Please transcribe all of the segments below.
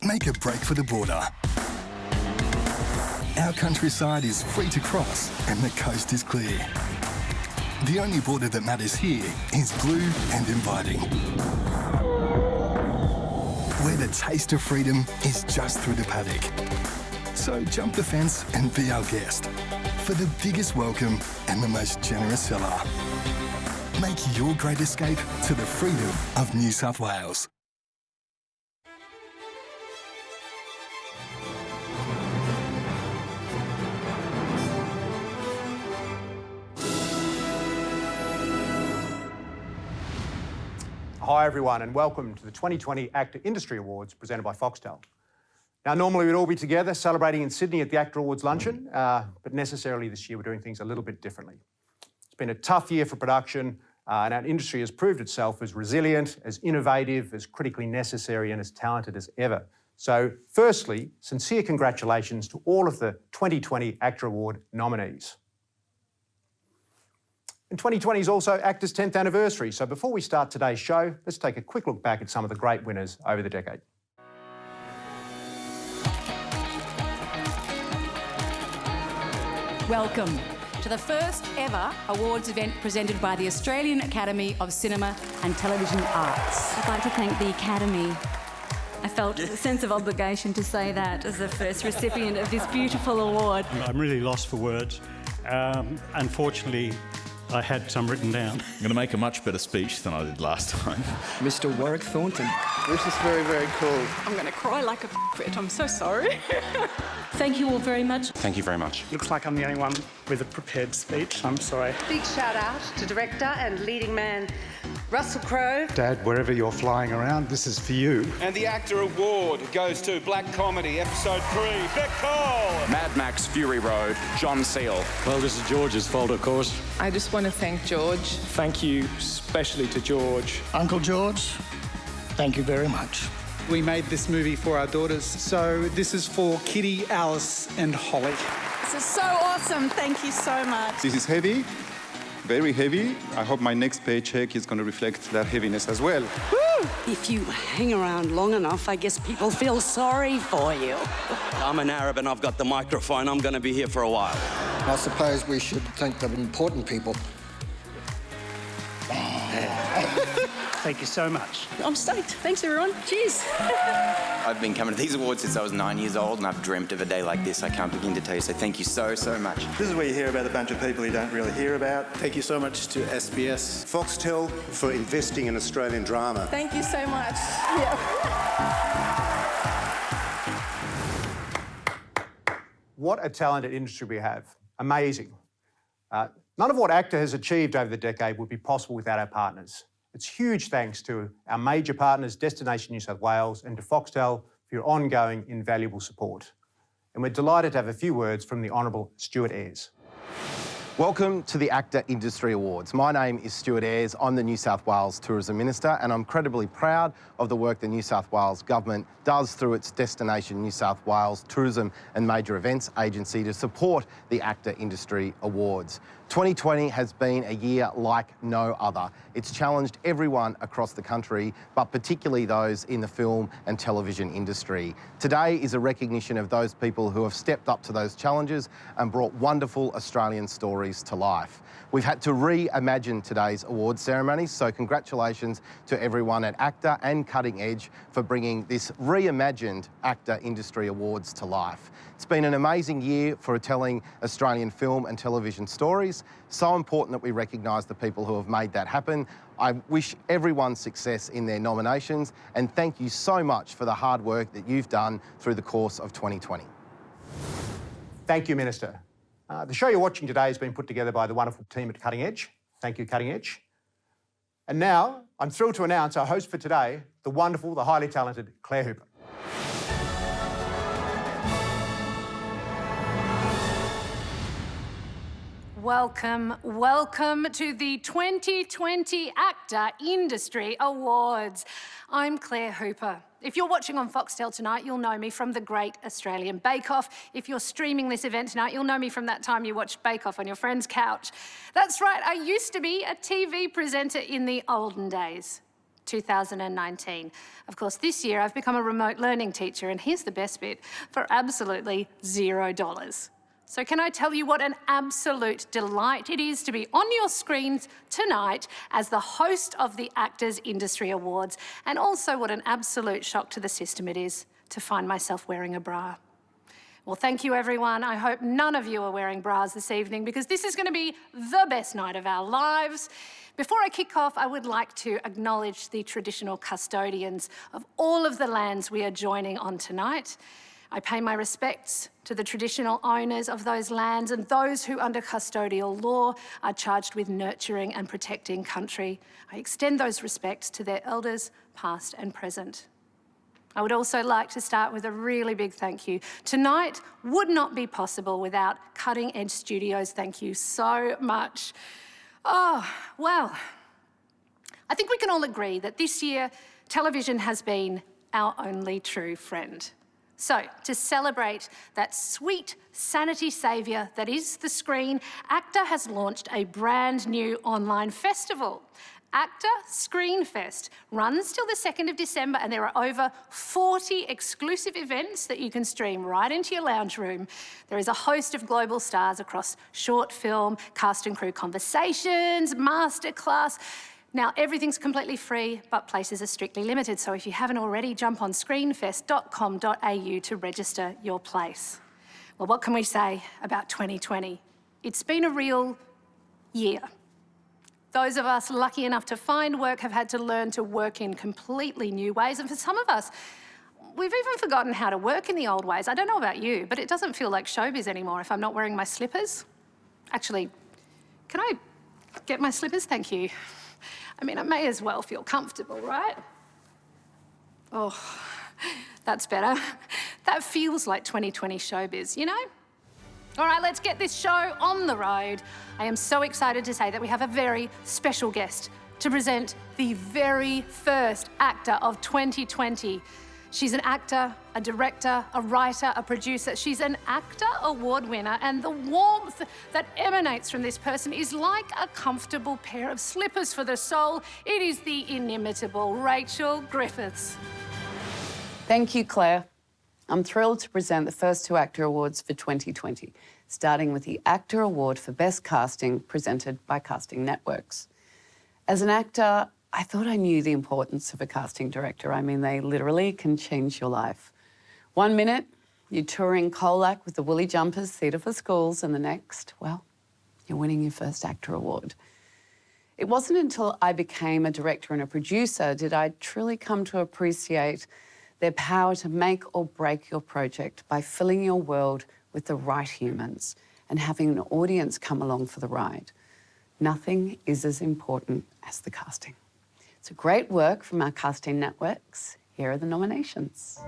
make a break for the border. Our countryside is free to cross and the coast is clear. The only border that matters here is blue and inviting. Where the taste of freedom is just through the paddock. So jump the fence and be our guest for the biggest welcome and the most generous seller. Make your great escape to the freedom of New South Wales. Hi everyone and welcome to the 2020 AACTA Industry Awards presented by Foxtel. Now normally we'd all be together celebrating in Sydney at the AACTA Awards luncheon, but necessarily this year we're doing things a little bit differently. It's been a tough year for production and our industry has proved itself as resilient, as innovative, as critically necessary and as talented as ever. So firstly, sincere congratulations to all of the 2020 AACTA Award nominees. And 2020 is also AACTA's 10th anniversary, so before we start today's show, let's take a quick look back at some of the great winners over the decade. Welcome to the first ever awards event presented by the Australian Academy of Cinema and Television Arts. I'd like to thank the Academy. I felt a sense of obligation to say that as the first recipient of this beautiful award. I'm really lost for words. Unfortunately, I had some written down. I'm going to make a much better speech than I did last time. Mr. Warwick Thornton. This is very, very cool. I'm going to cry like a quit. I'm so sorry. Thank you all very much. Thank you very much. Looks like I'm the only one with a prepared speech. I'm sorry. Big shout out to director and leading man Russell Crowe. Dad, wherever you're flying around, this is for you. And the AACTA Award goes to Black Comedy, Episode 3, Beck Cole. Mad Max, Fury Road, John Seal. Well, this is George's fault, of course. I just want to thank George. Thank you especially to George. Uncle George, thank you very much. We made this movie for our daughters, so this is for Kitty, Alice and Holly. This is so awesome. Thank you so much. This is heavy. Very heavy. I hope my next paycheck is going to reflect that heaviness as well. Woo! If you hang around long enough, I guess people feel sorry for you. I'm an Arab and I've got the microphone. I'm going to be here for a while. I suppose we should thank the important people. Thank you so much. I'm stoked. Thanks, everyone. Cheers. I've been coming to these awards since I was 9 years old and I've dreamt of a day like this. I can't begin to tell you, so thank you so, so much. This is where you hear about a bunch of people you don't really hear about. Thank you so much to SBS. Foxtel for investing in Australian drama. Thank you so much. What a talented industry we have. Amazing. None of what AACTA has achieved over the decade would be possible without our partners. It's huge thanks to our major partners, Destination New South Wales, and to Foxtel for your ongoing invaluable support. And we're delighted to have a few words from the Honourable Stuart Ayres. Welcome to the AACTA Industry Awards. My name is Stuart Ayres. I'm the New South Wales Tourism Minister and I'm incredibly proud of the work the New South Wales Government does through its Destination New South Wales Tourism and Major Events Agency to support the AACTA Industry Awards. 2020 has been a year like no other. It's challenged everyone across the country, but particularly those in the film and television industry. Today is a recognition of those people who have stepped up to those challenges and brought wonderful Australian stories to life. We've had to reimagine today's awards ceremony, so congratulations to everyone at AACTA and Cutting Edge for bringing this reimagined AACTA Industry Awards to life. It's been an amazing year for telling Australian film and television stories. So important that we recognise the people who have made that happen. I wish everyone success in their nominations and thank you so much for the hard work that you've done through the course of 2020. Thank you, Minister. The show you're watching today has been put together by the wonderful team at Cutting Edge. Thank you, Cutting Edge. And now, I'm thrilled to announce our host for today, the wonderful, the highly talented Claire Hooper. Welcome, welcome to the 2020 AACTA Industry Awards. I'm Claire Hooper. If you're watching on Foxtel tonight, you'll know me from the Great Australian Bake Off. If you're streaming this event tonight, you'll know me from that time you watched Bake Off on your friend's couch. That's right, I used to be a TV presenter in the olden days. 2019. Of course, this year I've become a remote learning teacher, and here's the best bit, for absolutely $0. So can I tell you what an absolute delight it is to be on your screens tonight as the host of the Actors Industry Awards, and also what an absolute shock to the system it is to find myself wearing a bra. Well, thank you, everyone. I hope none of you are wearing bras this evening, because this is going to be the best night of our lives. Before I kick off, I would like to acknowledge the traditional custodians of all of the lands we are joining on tonight. I pay my respects to the traditional owners of those lands and those who, under custodial law, are charged with nurturing and protecting country. I extend those respects to their elders, past and present. I would also like to start with a really big thank you. Tonight would not be possible without Cutting Edge Studios. Thank you so much. Oh, well, I think we can all agree that this year television has been our only true friend. So, to celebrate that sweet sanity saviour that is the screen, AACTA has launched a brand new online festival. AACTA Screenfest runs till the 2nd of December, and there are over 40 exclusive events that you can stream right into your lounge room. There is a host of global stars across short film, cast and crew conversations, masterclass. Now, everything's completely free, but places are strictly limited, so if you haven't already, jump on screenfest.com.au to register your place. Well, what can we say about 2020? It's been a real year. Those of us lucky enough to find work have had to learn to work in completely new ways, and for some of us, we've even forgotten how to work in the old ways. I don't know about you, but it doesn't feel like showbiz anymore if I'm not wearing my slippers. Actually, can I get my slippers? Thank you. I mean, I may as well feel comfortable, right? Oh, that's better. That feels like 2020 showbiz, you know? All right, let's get this show on the road. I am so excited to say that we have a very special guest to present the very first actor of 2020. She's an actor, a director, a writer, a producer. She's an AACTA award winner, and the warmth that emanates from this person is like a comfortable pair of slippers for the soul. It is the inimitable Rachel Griffiths. Thank you, Claire. I'm thrilled to present the first two AACTA Awards for 2020, starting with the AACTA Award for Best Casting, presented by Casting Networks. As an actor, I thought I knew the importance of a casting director. I mean, they literally can change your life. 1 minute, you're touring Colac with the Woolly Jumpers Theatre for Schools, and the next, well, you're winning your first AACTA Award. It wasn't until I became a director and a producer did I truly come to appreciate their power to make or break your project by filling your world with the right humans and having an audience come along for the ride. Nothing is as important as the casting. So great work from our casting networks. Here are the nominations.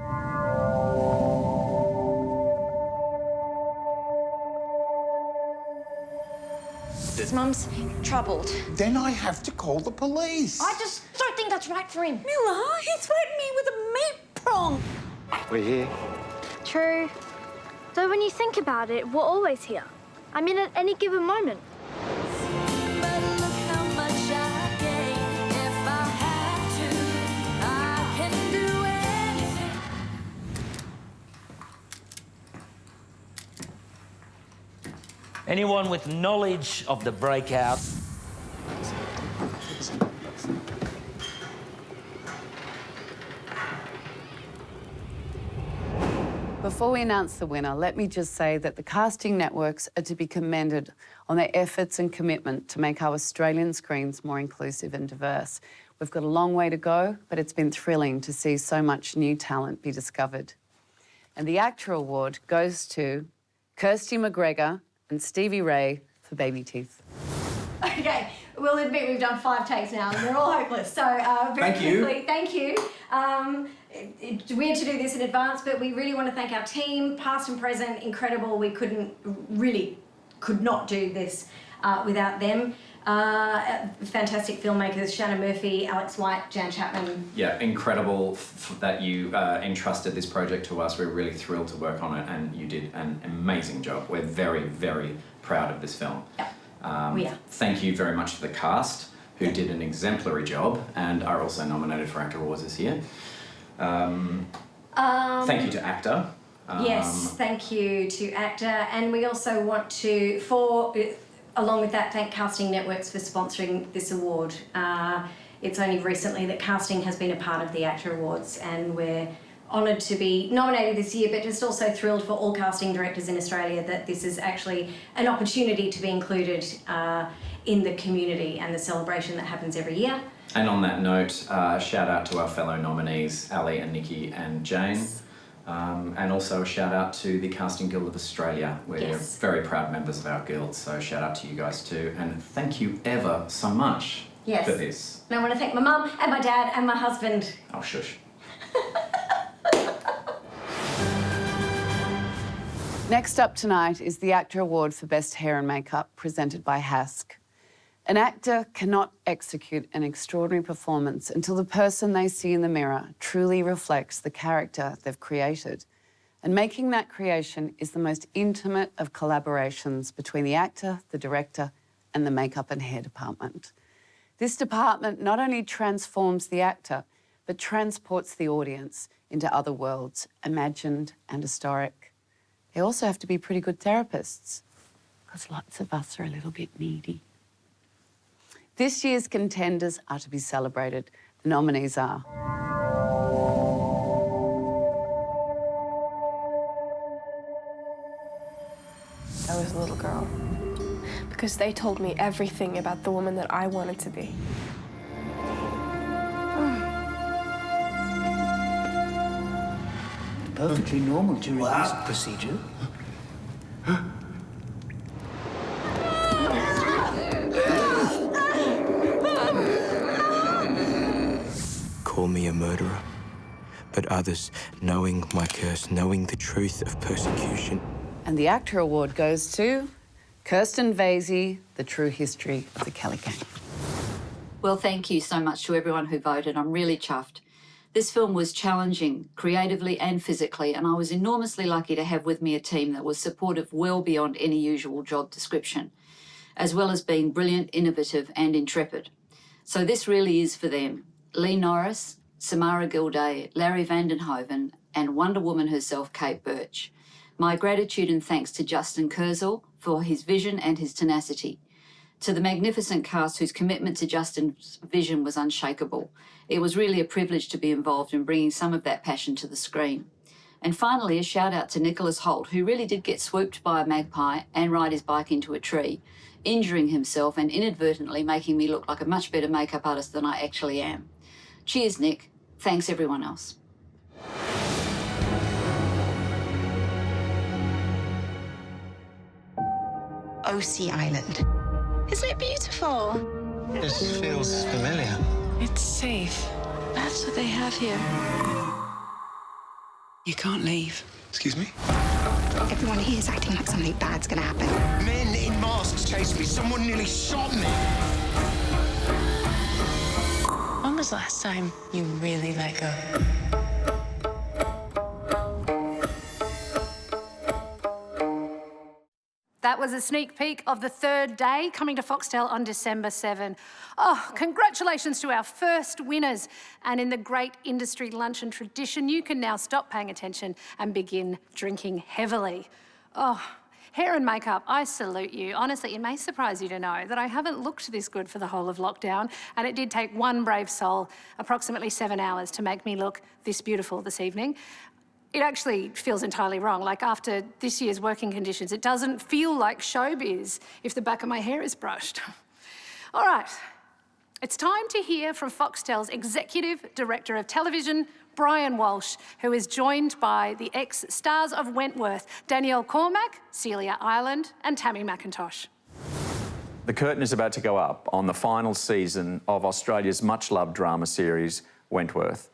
Mum's troubled. Then I have to call the police. I just don't think that's right for him. Miller, he threatened me with a meat prong. We're here. True. Though when you think about it, we're always here. I mean, at any given moment. Anyone with knowledge of the breakout? Before we announce the winner, let me just say that the casting networks are to be commended on their efforts and commitment to make our Australian screens more inclusive and diverse. We've got a long way to go, but it's been thrilling to see so much new talent be discovered. And the AACTA Award goes to Kirsty McGregor and Stevie Ray for Baby Teeth. Okay, we'll admit we've done 5 takes now and they're all hopeless. So very quickly, thank you. It's weird to do this in advance, but we really want to thank our team, past and present, incredible. We could not do this without them. Fantastic filmmakers, Shannon Murphy, Alex White, Jan Chapman. Yeah, incredible that you entrusted this project to us. We're really thrilled to work on it, and you did an amazing job. We're very, very proud of this film. Yeah, we are. Thank you very much to the cast, who did an exemplary job and are also nominated for AACTA Awards this year. Thank you to AACTA. Yes, thank you to AACTA, and we also want to, along with that, thank Casting Networks for sponsoring this award. It's only recently that casting has been a part of the AACTA Awards, and we're honoured to be nominated this year, but just also thrilled for all casting directors in Australia that this is actually an opportunity to be included in the community and the celebration that happens every year. And on that note, shout out to our fellow nominees, Ali and Nikki and Jane. And also a shout out to the Casting Guild of Australia. We're very proud members of our guild, so shout out to you guys too. And thank you ever so much for this. And I want to thank my mum and my dad and my husband. Oh, shush. Next up tonight is the AACTA Award for Best Hair and Makeup, presented by HASC. An actor cannot execute an extraordinary performance until the person they see in the mirror truly reflects the character they've created. And making that creation is the most intimate of collaborations between the actor, the director, and the makeup and hair department. This department not only transforms the actor, but transports the audience into other worlds, imagined and historic. They also have to be pretty good therapists, because lots of us are a little bit needy. This year's contenders are to be celebrated. The nominees are... I was a little girl because they told me everything about the woman that I wanted to be. Perfectly normal during this procedure. Call me a murderer, but others, knowing my curse, knowing the truth of persecution. And the AACTA Award goes to Kirsten Vasey, The True History of the Kelly Gang. Well, thank you so much to everyone who voted. I'm really chuffed. This film was challenging, creatively and physically, and I was enormously lucky to have with me a team that was supportive well beyond any usual job description, as well as being brilliant, innovative and intrepid. So this really is for them. Lee Norris, Samara Gilday, Larry Vandenhoven and Wonder Woman herself, Kate Birch. My gratitude and thanks to Justin Kurzel for his vision and his tenacity. To the magnificent cast whose commitment to Justin's vision was unshakable. It was really a privilege to be involved in bringing some of that passion to the screen. And finally, a shout out to Nicholas Holt, who really did get swooped by a magpie and ride his bike into a tree, injuring himself and inadvertently making me look like a much better makeup artist than I actually am. Cheers, Nick. Thanks, everyone else. OC Island. Isn't it beautiful? This feels familiar. It's safe. That's what they have here. You can't leave. Excuse me? Everyone here is acting like something bad's gonna happen. Men in masks chased me. Someone nearly shot me. When was the last time you really let go? That was a sneak peek of the third day, coming to Foxtel on December 7. Oh, congratulations to our first winners. And in the great industry luncheon tradition, you can now stop paying attention and begin drinking heavily. Oh, hair and makeup, I salute you. Honestly, it may surprise you to know that I haven't looked this good for the whole of lockdown, and it did take one brave soul approximately 7 hours to make me look this beautiful this evening. It actually feels entirely wrong. Like, after this year's working conditions, it doesn't feel like showbiz if the back of my hair is brushed. All right, it's time to hear from Foxtel's Executive Director of Television, Brian Walsh, who is joined by the ex-stars of Wentworth, Danielle Cormack, Celia Ireland and Tammy McIntosh. The curtain is about to go up on the final season of Australia's much-loved drama series, Wentworth.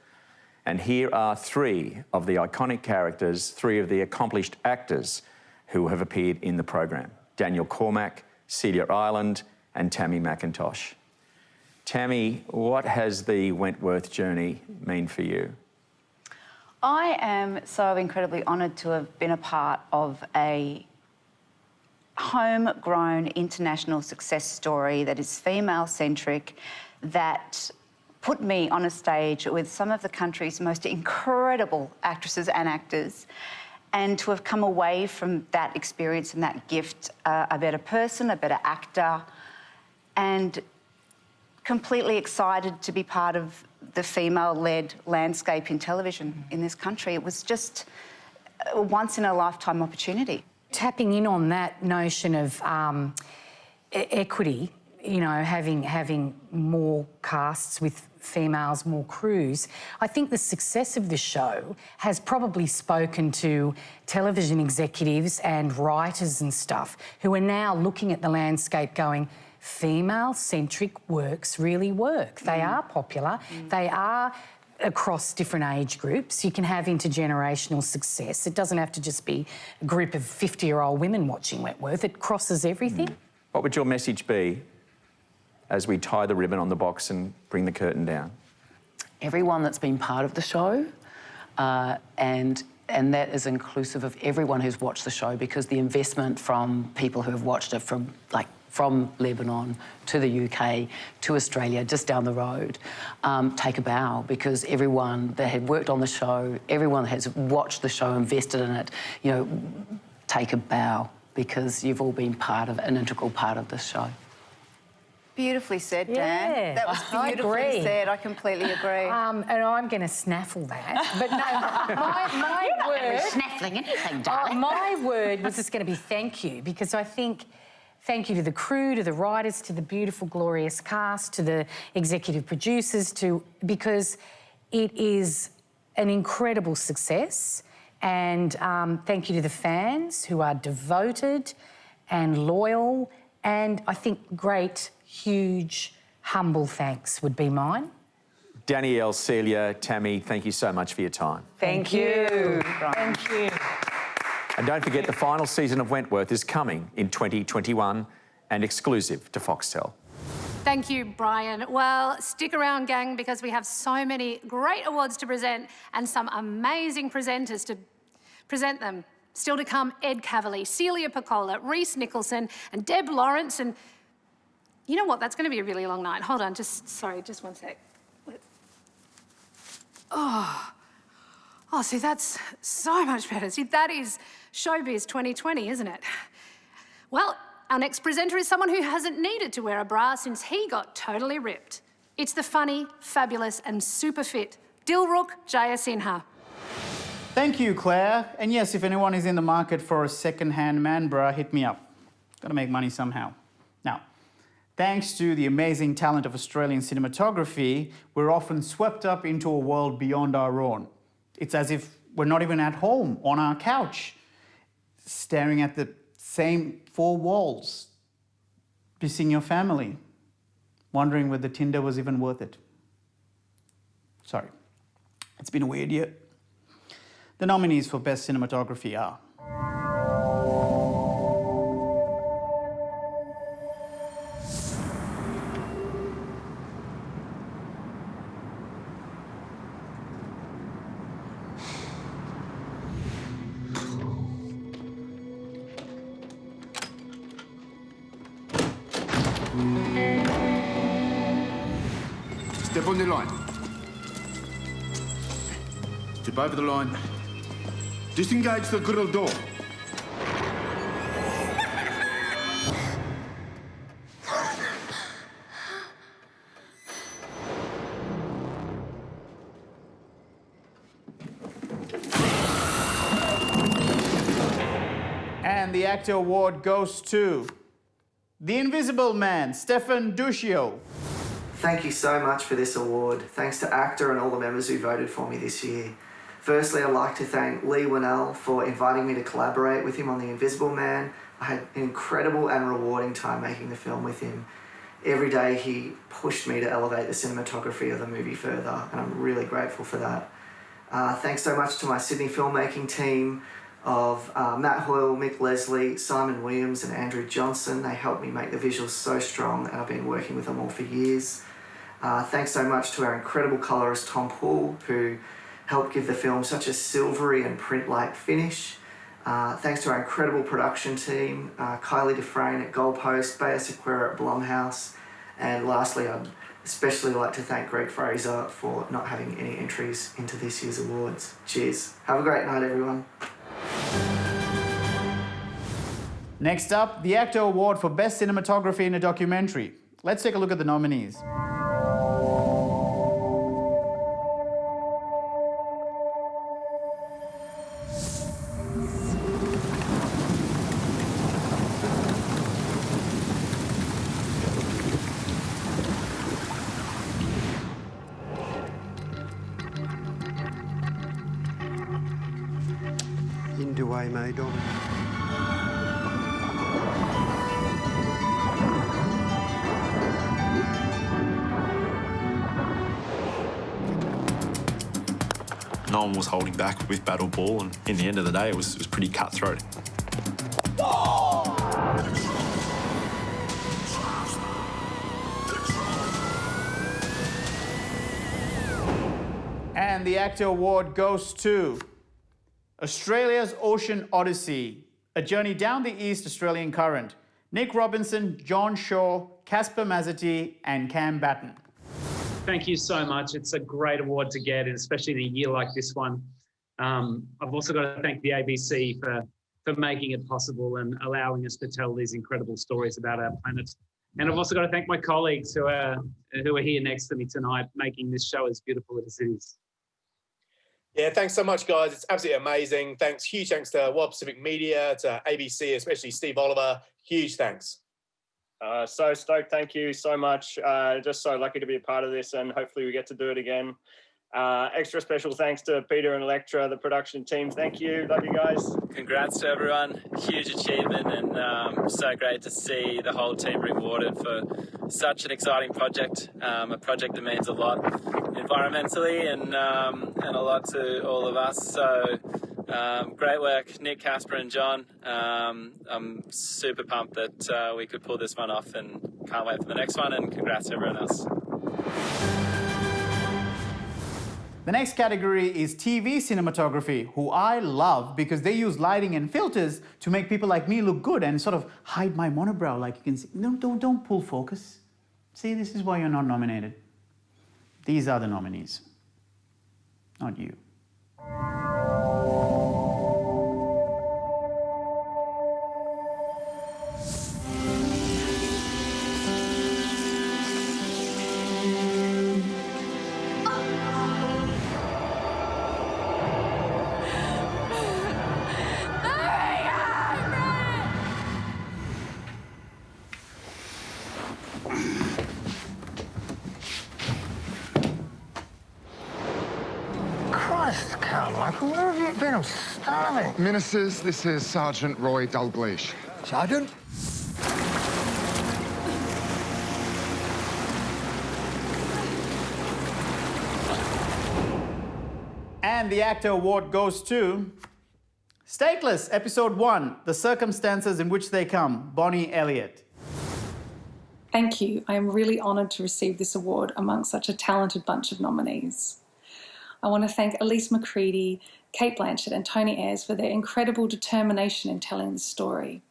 And here are three of the iconic characters, three of the accomplished actors who have appeared in the program: Danielle Cormack, Celia Ireland and Tammy McIntosh. Tammy, what has the Wentworth journey mean for you? I am so incredibly honoured to have been a part of a homegrown international success story that is female-centric, that put me on a stage with some of the country's most incredible actresses and actors, and to have come away from that experience and that gift a better person, a better actor, and completely excited to be part of the female-led landscape in television in this country. It was just a once-in-a-lifetime opportunity. Tapping in on that notion of equity, you know, having more casts with females, more crews, I think the success of the show has probably spoken to television executives and writers and stuff who are now looking at the landscape going, female-centric works really work. They are popular. They are across different age groups. You can have intergenerational success. It doesn't have to just be a group of 50-year-old women watching Wentworth. It crosses everything. What would your message be as we tie the ribbon on the box and bring the curtain down? Everyone that's been part of the show, and that is inclusive of everyone who's watched the show, because the investment from people who have watched it from Lebanon to the UK to Australia, just down the road, take a bow, because everyone that had worked on the show, everyone that has watched the show, invested in it, you know, take a bow, because you've all been an integral part of this show. Beautifully said, Dan. Yeah, That was beautifully said. I completely agree. And I'm going to snaffle that. But no, my word... snaffling anything, darling. My word was just going to be thank you, because I think thank you to the crew, to the writers, to the beautiful, glorious cast, to the executive producers, because it is an incredible success. And thank you to the fans who are devoted and loyal, and I think great, huge, humble thanks would be mine. Danielle, Celia, Tammy, thank you so much for your time. Thank you. Thank you. And don't forget, the final season of Wentworth is coming in 2021 and exclusive to Foxtel. Thank you, Brian. Well, stick around, gang, because we have so many great awards to present and some amazing presenters to present them. Still to come, Ed Cavalier, Celia Piccola, Reese Nicholson and Deb Lawrence. And you know what? That's going to be a really long night. Hold on, just one sec. Oh, see, that's so much better. See, that is Showbiz 2020, isn't it? Well, our next presenter is someone who hasn't needed to wear a bra since he got totally ripped. It's the funny, fabulous and super fit Dilruk Jayasinha. Thank you, Claire. And yes, if anyone is in the market for a second-hand man bra, hit me up. Gotta make money somehow. Now, thanks to the amazing talent of Australian cinematography, we're often swept up into a world beyond our own. It's as if we're not even at home, on our couch, staring at the same four walls, missing your family, wondering whether Tinder was even worth it. Sorry, it's been a weird year. The nominees for Best Cinematography are Step on the line. Step over the line. Disengage the grill door. And the actor award goes to The Invisible Man, Stefan Duccio. Thank you so much for this award. Thanks to AACTA and all the members who voted for me this year. Firstly, I'd like to thank Lee Winnell for inviting me to collaborate with him on The Invisible Man. I had an incredible and rewarding time making the film with him. Every day he pushed me to elevate the cinematography of the movie further, and I'm really grateful for that. Thanks so much to my Sydney filmmaking team of Matt Hoyle, Mick Leslie, Simon Williams and Andrew Johnson. They helped me make the visuals so strong, and I've been working with them all for years. Thanks so much to our incredible colourist Tom Poole, who helped give the film such a silvery and print-like finish. Thanks to our incredible production team, Kylie Dufresne at Goalpost, Bea Sequeira at Blumhouse, and lastly, I'd especially like to thank Greg Fraser for not having any entries into this year's awards. Cheers. Have a great night, everyone. Next up, the AACTA Award for Best Cinematography in a Documentary. Let's take a look at the nominees. Way, May Donna. No one was holding back with Battle Ball, and in the end of the day, it was pretty cutthroat. And the AACTA Award goes to Australia's Ocean Odyssey, a journey down the East Australian current. Nick Robinson, John Shaw, Casper Mazzati, and Cam Batten. Thank you so much. It's a great award to get, and especially in a year like this one. I've also got to thank the ABC for making it possible and allowing us to tell these incredible stories about our planet. And I've also got to thank my colleagues who are here next to me tonight, making this show as beautiful as it is. Yeah, thanks so much, guys. It's absolutely amazing. Huge thanks to World Pacific Media, to ABC, especially Steve Oliver. Huge thanks. So stoked. Thank you so much. Just so lucky to be a part of this, and hopefully we get to do it again. Extra special thanks to Peter and Electra, the production team. Thank you. Love you guys. Congrats to everyone. Huge achievement, and so great to see the whole team rewarded for such an exciting project. A project that means a lot environmentally and a lot to all of us. So great work, Nick, Casper and John. I'm super pumped that we could pull this one off, and can't wait for the next one, and congrats to everyone else. The next category is TV cinematography, who I love because they use lighting and filters to make people like me look good and sort of hide my monobrow, like you can see. No, don't pull focus. See, this is why you're not nominated. These are the nominees, not you. Michael, where have you been? I'm starving. Ministers, this is Sergeant Roy Dalgleish. Sergeant? And the AACTA Award goes to Stateless, Episode 1, The Circumstances in Which They Come, Bonnie Elliott. Thank you. I am really honoured to receive this award amongst such a talented bunch of nominees. I want to thank Elise McCready, Kate Blanchett and Tony Ayres for their incredible determination in telling the story,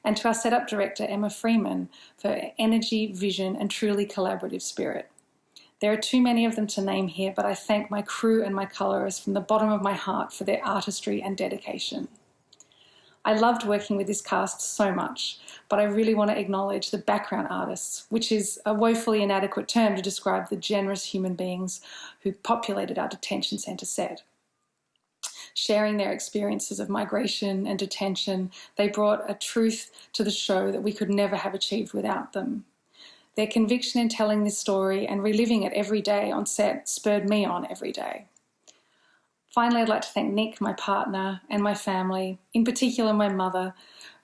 and to our setup director Emma Freeman for energy, vision and truly collaborative spirit. There are too many of them to name here, but I thank my crew and my colourists from the bottom of my heart for their artistry and dedication. I loved working with this cast so much, but I really want to acknowledge the background artists, which is a woefully inadequate term to describe the generous human beings who populated our detention centre set. Sharing their experiences of migration and detention, they brought a truth to the show that we could never have achieved without them. Their conviction in telling this story and reliving it every day on set spurred me on every day. Finally, I'd like to thank Nick, my partner, and my family, in particular my mother,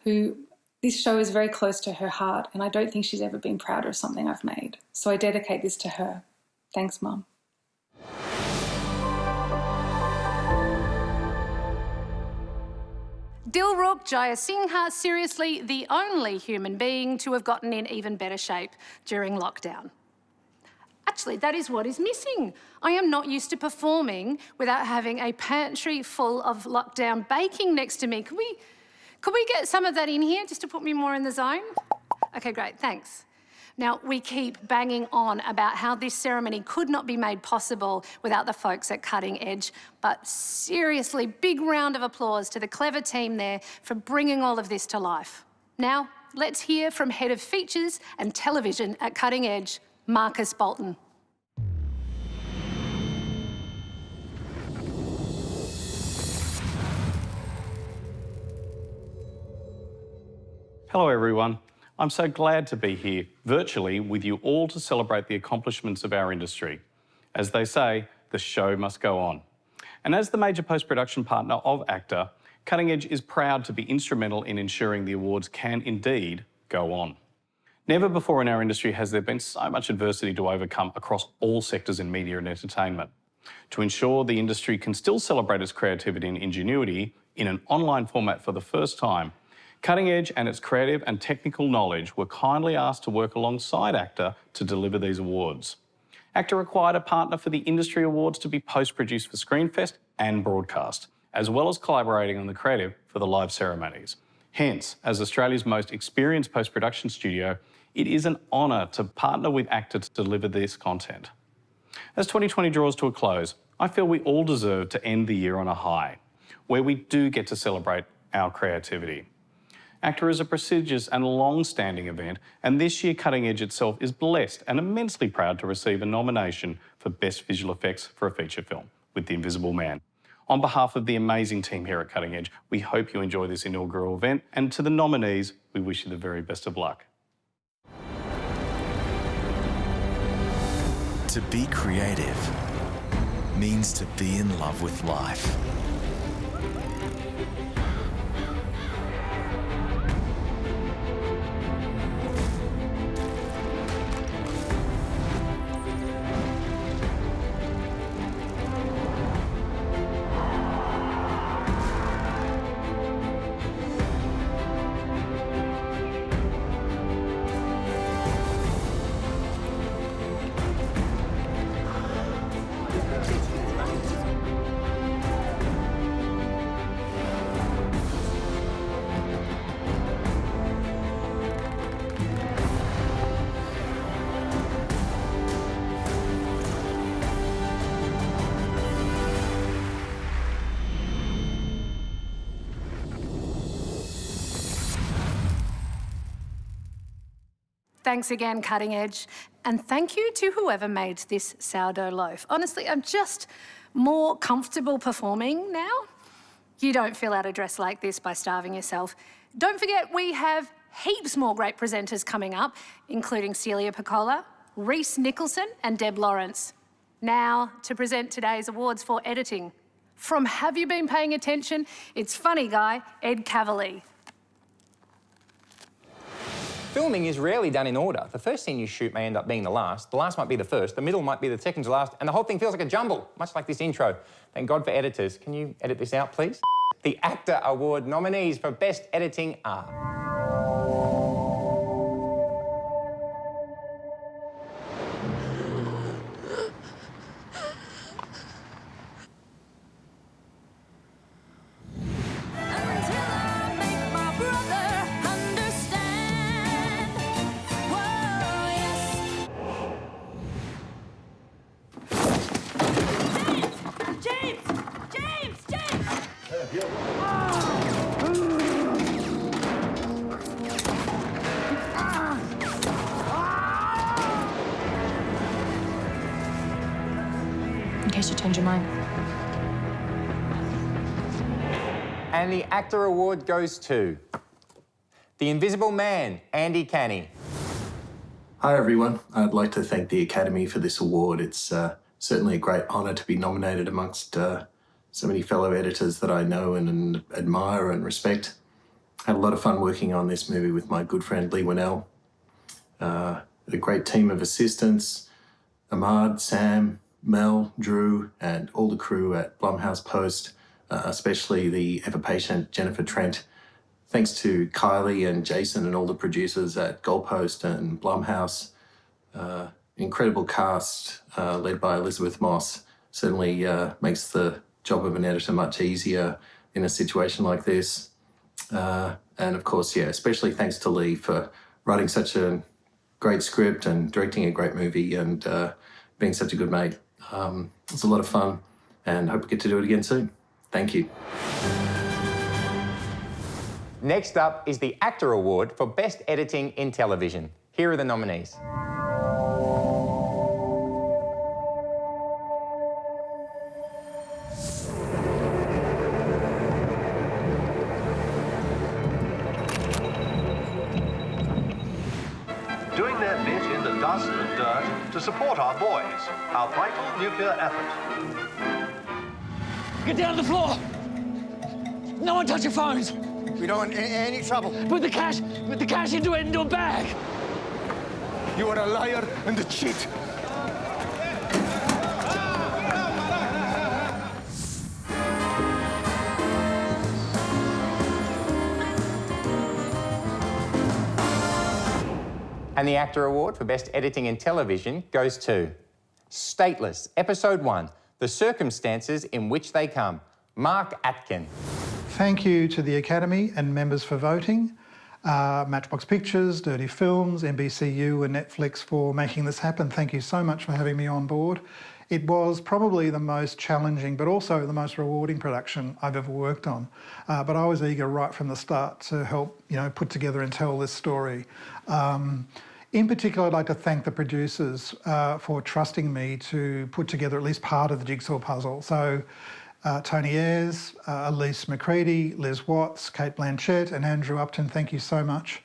who this show is very close to her heart, and I don't think she's ever been prouder of something I've made. So I dedicate this to her. Thanks, Mum. Dilruk Jayasinghe, seriously the only human being to have gotten in even better shape during lockdown. Actually, that is what is missing. I am not used to performing without having a pantry full of lockdown baking next to me. Could we get some of that in here just to put me more in the zone? Okay, great, thanks. Now, we keep banging on about how this ceremony could not be made possible without the folks at Cutting Edge, but seriously, big round of applause to the clever team there for bringing all of this to life. Now, let's hear from Head of Features and Television at Cutting Edge, Marcus Bolton. Hello everyone. I'm so glad to be here virtually with you all to celebrate the accomplishments of our industry. As they say, the show must go on. And as the major post-production partner of AACTA, Cutting Edge is proud to be instrumental in ensuring the awards can indeed go on. Never before in our industry has there been so much adversity to overcome across all sectors in media and entertainment. To ensure the industry can still celebrate its creativity and ingenuity in an online format for the first time, Cutting Edge and its creative and technical knowledge were kindly asked to work alongside AACTA to deliver these awards. AACTA required a partner for the industry awards to be post-produced for Screenfest and broadcast, as well as collaborating on the creative for the live ceremonies. Hence, as Australia's most experienced post-production studio, it is an honour to partner with AACTA to deliver this content. As 2020 draws to a close, I feel we all deserve to end the year on a high, where we do get to celebrate our creativity. AACTA is a prestigious and long-standing event, and this year Cutting Edge itself is blessed and immensely proud to receive a nomination for Best Visual Effects for a feature film with The Invisible Man. On behalf of the amazing team here at Cutting Edge, we hope you enjoy this inaugural event, and to the nominees, we wish you the very best of luck. To be creative means to be in love with life. Thanks again, Cutting Edge. And thank you to whoever made this sourdough loaf. Honestly, I'm just more comfortable performing now. You don't feel out of dress like this by starving yourself. Don't forget, we have heaps more great presenters coming up, including Celia Piccola, Reese Nicholson, and Deb Lawrence. Now, to present today's awards for editing. From Have You Been Paying Attention? It's funny guy, Ed Cavalier. Filming is rarely done in order. The first scene you shoot may end up being the last might be the first, the middle might be the second to last, and the whole thing feels like a jumble, much like this intro. Thank God for editors. Can you edit this out, please? The AACTA Award nominees for Best Editing are... In case you change your mind. And the AACTA Award goes to... The Invisible Man, Andy Canny. Hi everyone, I'd like to thank the Academy for this award. It's certainly a great honour to be nominated amongst so many fellow editors that I know and admire and respect. Had a lot of fun working on this movie with my good friend Lee Winnell. A great team of assistants, Ahmad, Sam, Mel, Drew, and all the crew at Blumhouse Post, especially the ever-patient Jennifer Trent. Thanks to Kylie and Jason and all the producers at Goalpost and Blumhouse. incredible cast led by Elizabeth Moss certainly makes the job of an editor much easier in a situation like this. And of course, yeah, especially thanks to Lee for writing such a great script and directing a great movie and being such a good mate. It was a lot of fun and hope we get to do it again soon. Thank you. Next up is the AACTA Award for Best Editing in Television. Here are the nominees. Doing their bit in the dust and dirt to support our boys, our vital nuclear effort. Get down to the floor! No one touch your phones! We don't want any trouble. Put the cash into a bag! You are a liar and a cheat. And the AACTA Award for Best Editing in Television goes to Stateless, Episode 1, The Circumstances in Which They Come, Mark Atkin. Thank you to the Academy and members for voting, Matchbox Pictures, Dirty Films, NBCU and Netflix for making this happen. Thank you so much for having me on board. It was probably the most challenging but also the most rewarding production I've ever worked on. But I was eager right from the start to help, put together and tell this story. In particular, I'd like to thank the producers for trusting me to put together at least part of the jigsaw puzzle. So Tony Ayres, Elise McCready, Liz Watts, Kate Blanchett and Andrew Upton, thank you so much.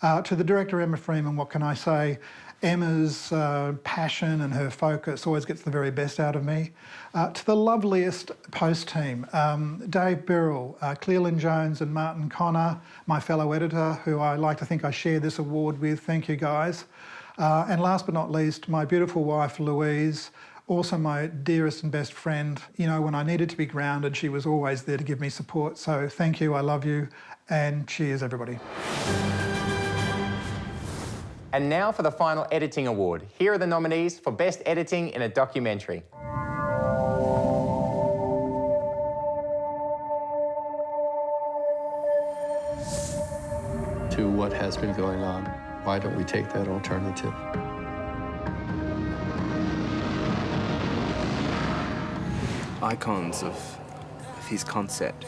To the director, Emma Freeman, what can I say? Emma's passion and her focus always gets the very best out of me. To the loveliest post team, Dave Birrell, Cleland Jones and Martin Connor, my fellow editor, who I like to think I share this award with. Thank you, guys. And last but not least, my beautiful wife, Louise, also my dearest and best friend. When I needed to be grounded, she was always there to give me support. So thank you, I love you, and cheers, everybody. And now for the final editing award. Here are the nominees for Best Editing in a Documentary. To what has been going on, why don't we take that alternative? Icons of his concept,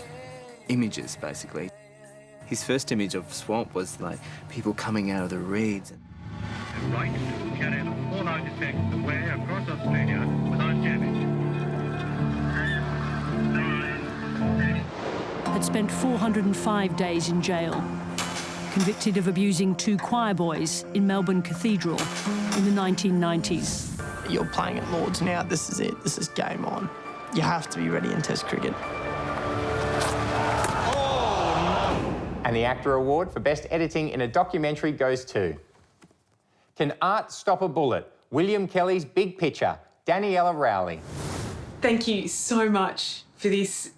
images basically. His first image of swamp was like people coming out of the reeds. Right to carry the fallout effects away across Australia without damage. Had spent 405 days in jail, convicted of abusing 2 choir boys in Melbourne Cathedral in the 1990s. You're playing at Lords now, this is it, this is game on. You have to be ready in Test cricket. And the AACTA Award for Best Editing in a Documentary goes to Can Art Stop a Bullet? William Kelly's Big Picture, Daniela Rowley. Thank you so much for this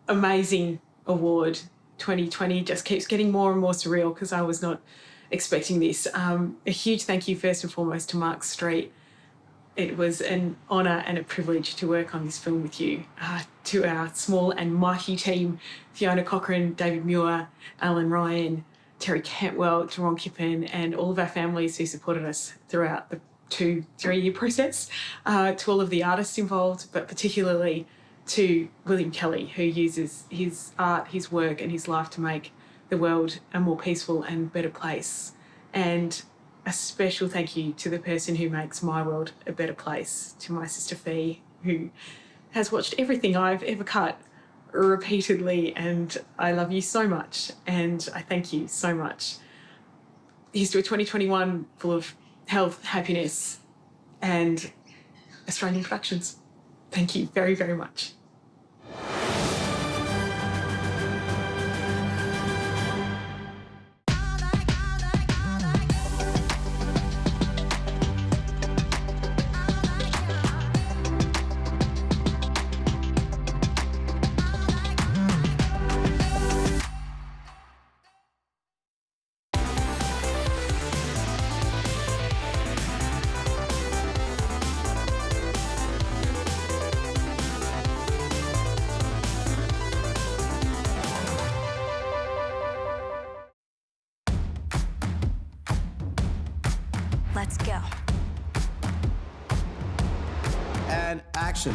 amazing award. 2020 just keeps getting more and more surreal because I was not expecting this. A huge thank you first and foremost to Mark Street. It was an honour and a privilege to work on this film with you. To our small and mighty team, Fiona Cochrane, David Muir, Alan Ryan, Terry Cantwell, Jerome Kippen, and all of our families who supported us throughout the 2-3 year process, to all of the artists involved, but particularly to William Kelly, who uses his art, his work and his life to make the world a more peaceful and better place. And a special thank you to the person who makes my world a better place, to my sister Fee, who has watched everything I've ever cut repeatedly, and I love you so much and I thank you so much. Here's to a 2021 full of health, happiness and Australian productions. Thank you very, very much. Let's go. And action.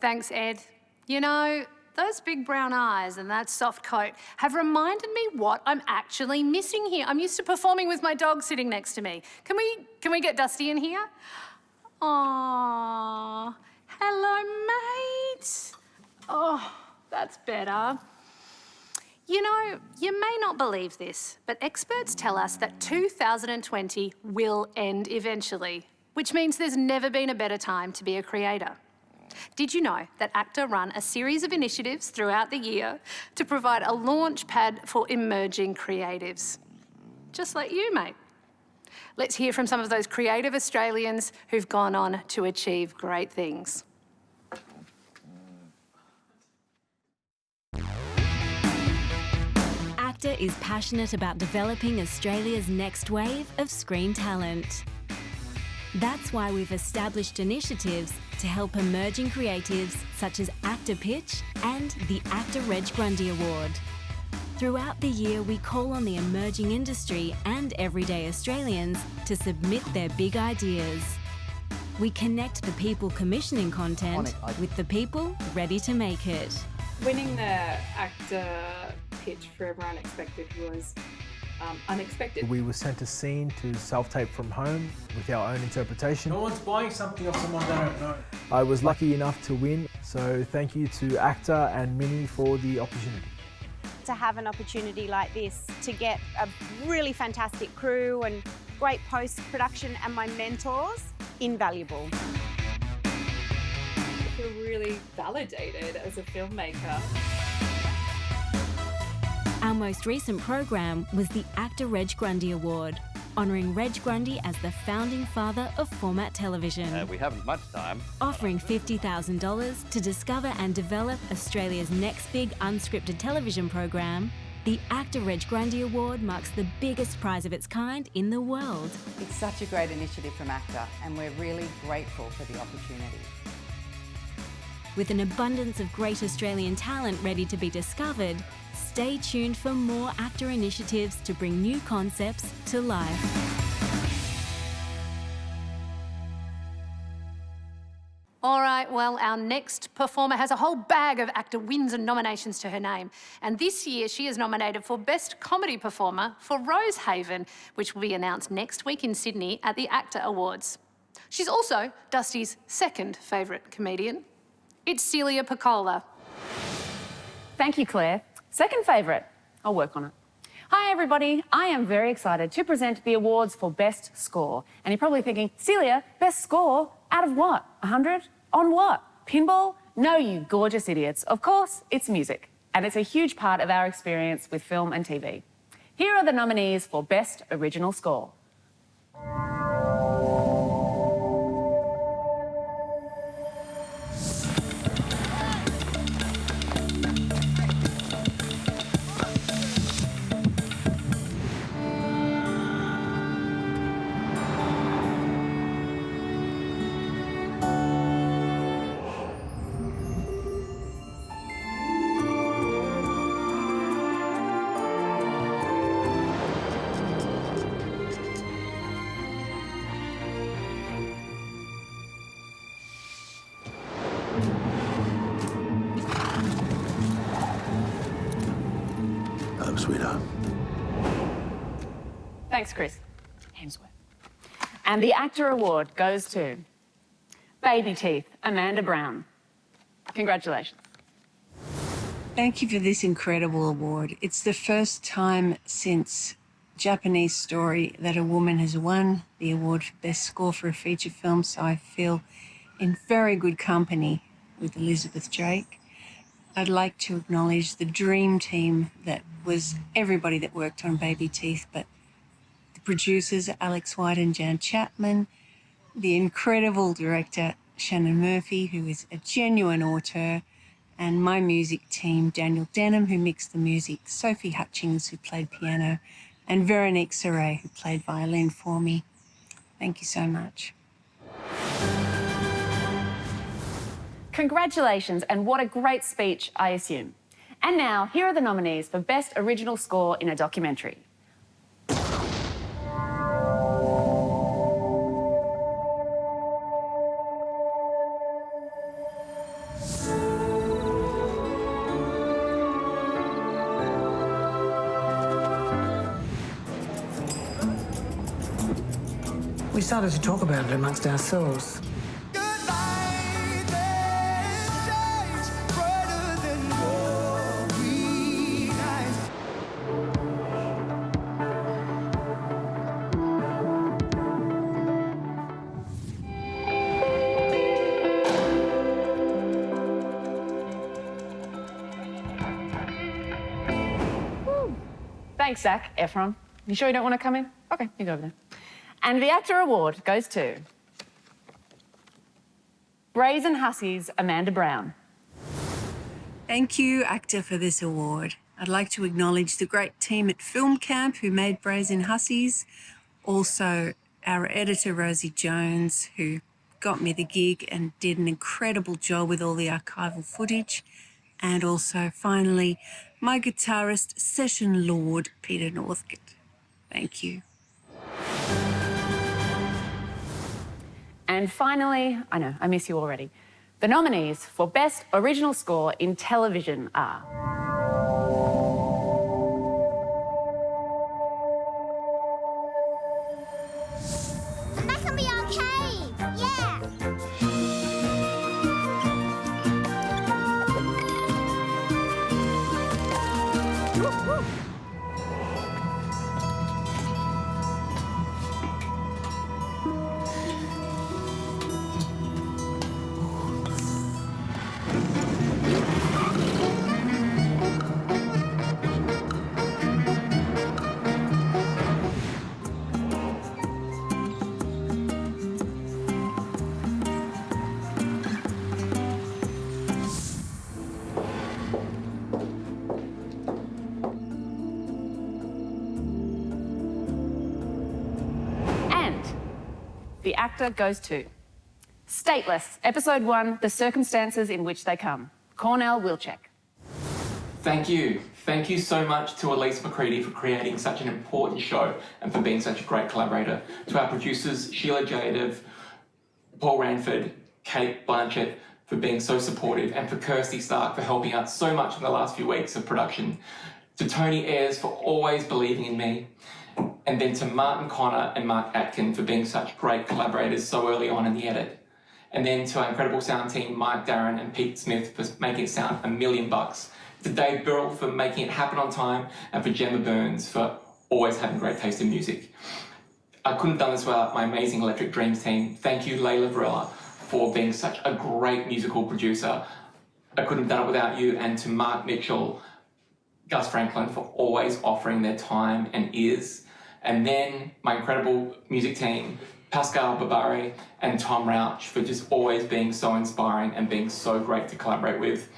Thanks, Ed. You know, those big brown eyes and that soft coat have reminded me what I'm actually missing here. I'm used to performing with my dog sitting next to me. Can we get Dusty in here? Aww. Hello, mate. Oh, that's better. You know, you may not believe this, but experts tell us that 2020 will end eventually, which means there's never been a better time to be a creator. Did you know that AACTA run a series of initiatives throughout the year to provide a launch pad for emerging creatives? Just like you, mate. Let's hear from some of those creative Australians who've gone on to achieve great things. AACTA is passionate about developing Australia's next wave of screen talent. That's why we've established initiatives to help emerging creatives such as AACTA Pitch and the AACTA Reg Grundy Award. Throughout the year, we call on the emerging industry and everyday Australians to submit their big ideas. We connect the people commissioning content with the people ready to make it. Winning the AACTA Pitch for Everyone Unexpected was unexpected. We were sent a scene to self-tape from home with our own interpretation. No one's buying something off someone they don't know. I was lucky enough to win, so thank you to AACTA and Mini for the opportunity. To have an opportunity like this, to get a really fantastic crew and great post-production and my mentors, invaluable. I feel really validated as a filmmaker. Our most recent program was the AACTA Reg Grundy Award, honouring Reg Grundy as the founding father of format television. We haven't much time. Offering $50,000 to discover and develop Australia's next big unscripted television program, the AACTA Reg Grundy Award marks the biggest prize of its kind in the world. It's such a great initiative from AACTA, and we're really grateful for the opportunity. With an abundance of great Australian talent ready to be discovered, stay tuned for more AACTA initiatives to bring new concepts to life. All right, well, our next performer has a whole bag of AACTA wins and nominations to her name. And this year, she is nominated for Best Comedy Performer for Rosehaven, which will be announced next week in Sydney at the AACTA Awards. She's also Dusty's second favourite comedian. It's Celia Piccola. Thank you, Claire. Second favourite. I'll work on it. Hi, everybody. I am very excited to present the awards for Best Score. And you're probably thinking, Celia, Best Score? Out of what? 100? On what? Pinball? No, you gorgeous idiots. Of course, it's music. And it's a huge part of our experience with film and TV. Here are the nominees for Best Original Score. Sweetheart. Thanks, Chris. Hemsworth. And the AACTA award goes to Baby Teeth, Amanda Brown. Congratulations. Thank you for this incredible award. It's the first time since Japanese Story that a woman has won the award for Best Score for a feature film, so I feel in very good company with Elizabeth Drake. I'd like to acknowledge the dream team that was everybody that worked on Baby Teeth, but the producers, Alex White and Jan Chapman, the incredible director, Shannon Murphy, who is a genuine auteur, and my music team, Daniel Denham, who mixed the music, Sophie Hutchings, who played piano, and Veronique Saray, who played violin for me. Thank you so much. Congratulations, and what a great speech, I assume. And now, here are the nominees for Best Original Score in a Documentary. We started to talk about it amongst ourselves. Thanks, Zac Efron. You sure you don't want to come in? Okay, you go over there. And the AACTA award goes to Brazen Hussies' Amanda Brown. Thank you, AACTA, for this award. I'd like to acknowledge the great team at Film Camp who made Brazen Hussies, also our editor, Rosie Jones, who got me the gig and did an incredible job with all the archival footage, and also, finally, my guitarist, Session Lord, Peter Northcote. Thank you. And finally, I know, I miss you already. The nominees for Best Original Score in Television are... That can be our cave! Yeah! Woo-hoo. The AACTA goes to Stateless, Episode 1, The Circumstances in Which They Come. Cornell Wilczek. Thank you. Thank you so much to Elise McCready for creating such an important show and for being such a great collaborator. To our producers, Sheila Jadev, Paul Ranford, Kate Blanchett, for being so supportive, and for Kirsty Stark for helping out so much in the last few weeks of production. To Tony Ayres for always believing in me. And then to Martin Connor and Mark Atkin for being such great collaborators so early on in the edit. And then to our incredible sound team, Mike Darren and Pete Smith for making it sound $1,000,000. To Dave Burrell for making it happen on time, and for Gemma Burns for always having great taste in music. I couldn't have done this without my amazing Electric Dreams team. Thank you, Layla Varela, for being such a great musical producer. I couldn't have done it without you. And to Mark Mitchell, Gus Franklin for always offering their time and ears. And then my incredible music team, Pascal Babare and Tom Rauch, for just always being so inspiring and being so great to collaborate with.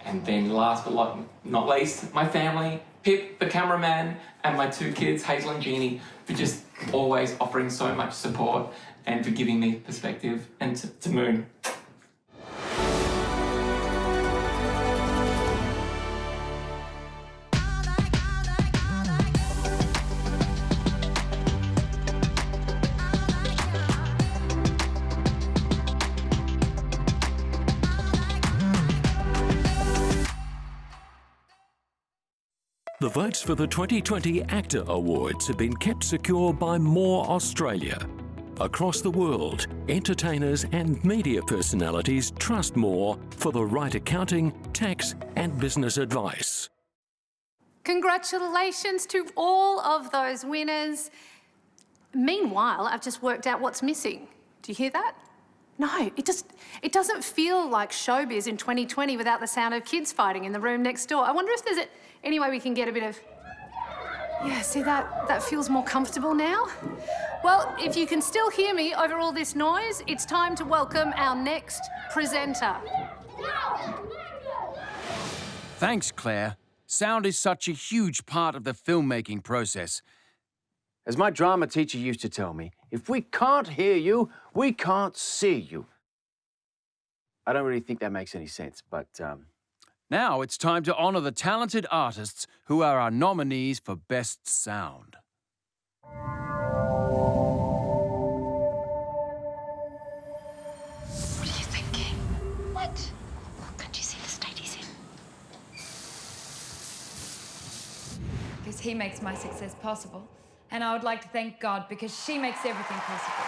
And then last but not least, my family, Pip, the cameraman, and my two kids, Hazel and Jeannie, for just always offering so much support and for giving me perspective, and to Moon. The votes for the 2020 AACTA Awards have been kept secure by More Australia. Across the world, entertainers and media personalities trust More for the right accounting, tax and business advice. Congratulations to all of those winners. Meanwhile, I've just worked out what's missing. Do you hear that? No, it doesn't feel like showbiz in 2020 without the sound of kids fighting in the room next door. I wonder if there's any way we can get a bit of... Yeah, see, that feels more comfortable now. Well, if you can still hear me over all this noise, it's time to welcome our next presenter. Thanks, Claire. Sound is such a huge part of the filmmaking process. As my drama teacher used to tell me, if we can't hear you, we can't see you. I don't really think that makes any sense, but... Now it's time to honour the talented artists who are our nominees for Best Sound. What are you thinking? What? Can't you see the state he's in? Because he makes my success possible. And I would like to thank God because she makes everything possible.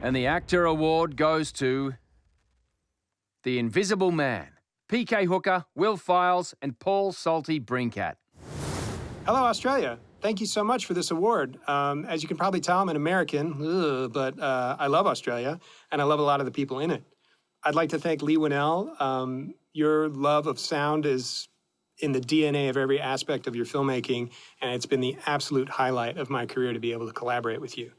And the AACTA award goes to The Invisible Man, PK Hooker, Will Files and Paul Salty Brincat. Hello, Australia. Thank you so much for this award. As you can probably tell, I'm an American, but I love Australia, and I love a lot of the people in it. I'd like to thank Lee Winnell. Your love of sound is in the DNA of every aspect of your filmmaking, and it's been the absolute highlight of my career to be able to collaborate with you.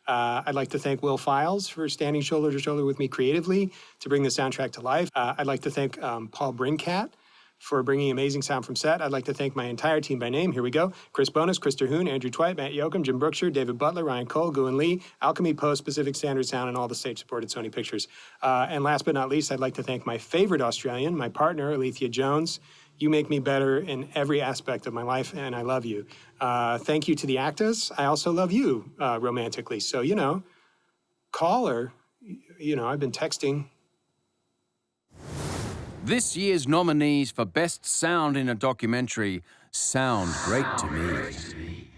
I'd like to thank Will Files for standing shoulder to shoulder with me creatively to bring the soundtrack to life. I'd like to thank Paul Brincat for bringing amazing sound from set. I'd like to thank my entire team by name. Here we go. Chris Bonus, Chris Terhune, Andrew Twite, Matt Yoakum, Jim Brookshire, David Butler, Ryan Cole, Guan Lee, Alchemy Post, Pacific Standard Sound, and all the stage-supported Sony Pictures. And last but not least, I'd like to thank my favorite Australian, my partner, Alethea Jones. You make me better in every aspect of my life, and I love you. Thank you to the AACTAs. I also love you romantically. So, you know, call or, you know, I've been texting. This year's nominees for Best Sound in a Documentary sound great to me.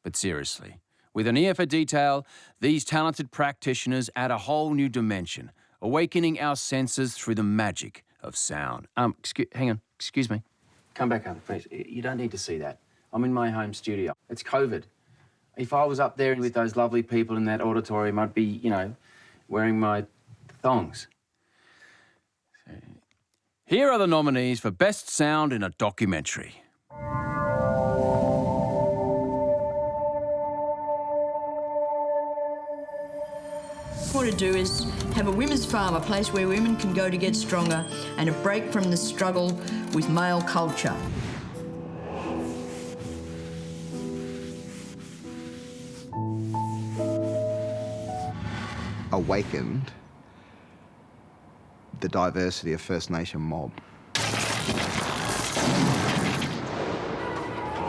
But seriously, with an ear for detail, these talented practitioners add a whole new dimension, awakening our senses through the magic of sound. Hang on, excuse me. Come back up, please. You don't need to see that. I'm in my home studio. It's COVID. If I was up there with those lovely people in that auditorium, I'd be, you know, wearing my thongs. Here are the nominees for Best Sound in a Documentary. What I want to do is have a women's farm, a place where women can go to get stronger, and a break from the struggle with male culture. Awakened the diversity of First Nation mob.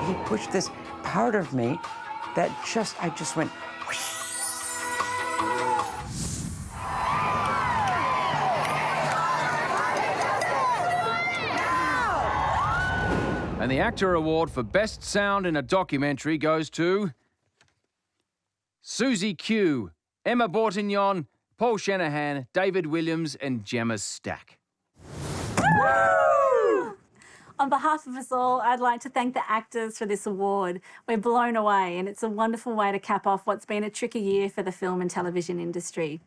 He pushed this part of me that I just went, And the AACTA Award for Best Sound in a Documentary goes to Susie Q, Emma Bortignon, Paul Shanahan, David Williams and Gemma Stack. On behalf of us all, I'd like to thank the actors for this award. We're blown away, and it's a wonderful way to cap off what's been a tricky year for the film and television industry.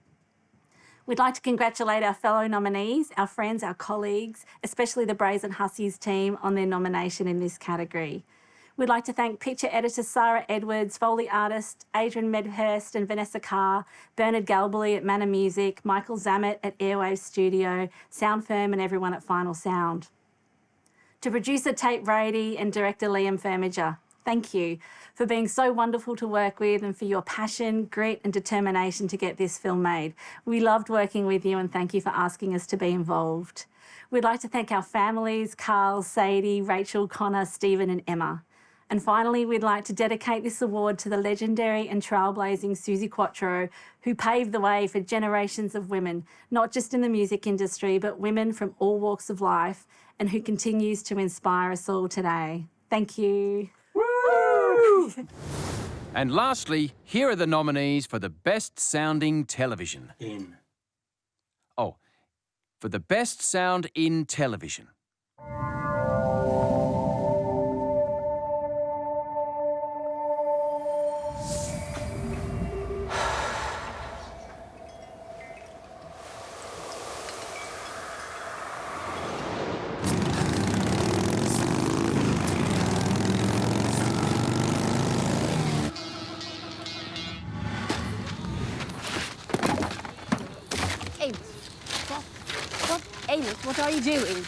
We'd like to congratulate our fellow nominees, our friends, our colleagues, especially the Brazen Hussies team on their nomination in this category. We'd like to thank picture editor Sarah Edwards, Foley artist Adrian Medhurst and Vanessa Carr, Bernard Galbally at Manor Music, Michael Zammett at Airwave Studio, Sound Firm and everyone at Final Sound. To producer Tate Brady and director Liam Firmager, thank you for being so wonderful to work with and for your passion, grit and determination to get this film made. We loved working with you and thank you for asking us to be involved. We'd like to thank our families, Carl, Sadie, Rachel, Connor, Stephen and Emma. And finally, we'd like to dedicate this award to the legendary and trailblazing Susie Quattro, who paved the way for generations of women, not just in the music industry, but women from all walks of life, and who continues to inspire us all today. Thank you. Woo! And lastly, here are the nominees for the Best Sounding Television. For the Best Sound in Television. Amos, what are you doing?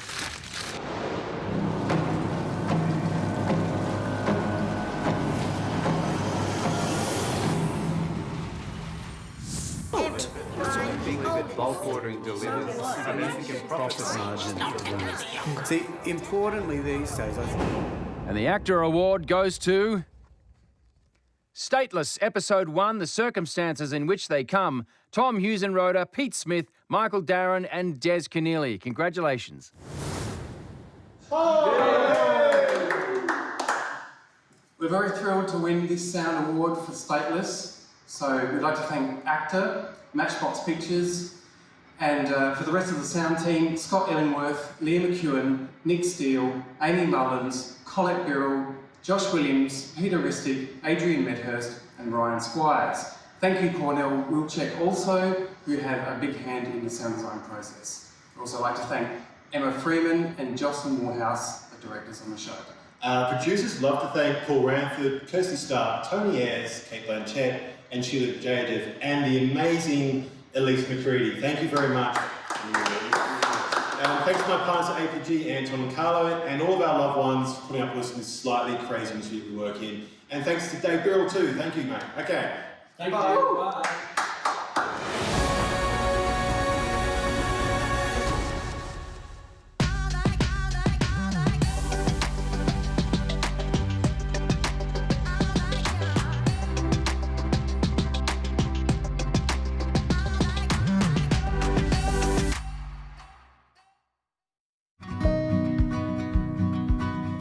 Bulk ordering delivers significant profit margin. See, importantly these days, I think. And the AACTA award goes to Stateless, Episode 1, The Circumstances in Which They Come. Tom Husenroder, Pete Smith, Michael Darren and Des Keneally. Congratulations. We're very thrilled to win this Sound Award for Stateless. So we'd like to thank AACTA, Matchbox Pictures, and for the rest of the sound team, Scott Illingworth, Leah McEwen, Nick Steele, Amy Mullins, Colette Birrell, Josh Williams, Peter Ristig, Adrian Medhurst and Ryan Squires. Thank you Cornell Wilczek also, who have a big hand in the sound design process. I'd also like to thank Emma Freeman and Jocelyn Morehouse, the directors on the show. Producers love to thank Paul Ranford, Kirsty Stark, Tony Ayres, Kate Blanchett and Sheila Jayadev and the amazing Elise McCready. Thank you very much. Thanks to my partners at APG, Anton and Carlo, and all of our loved ones for putting up with us in this slightly crazy industry we work in. And thanks to Dave Birrell too. Thank you, mate. Okay. Thank you. Bye.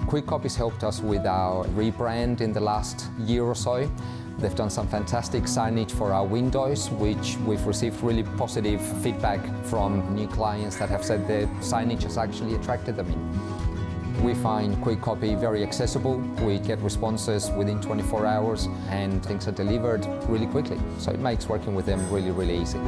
Quick Copies helped us with our rebrand in the last year or so. They've done some fantastic signage for our windows, which we've received really positive feedback from new clients that have said the signage has actually attracted them in. We find Quick Copy very accessible. We get responses within 24 hours and things are delivered really quickly. So it makes working with them really, really easy.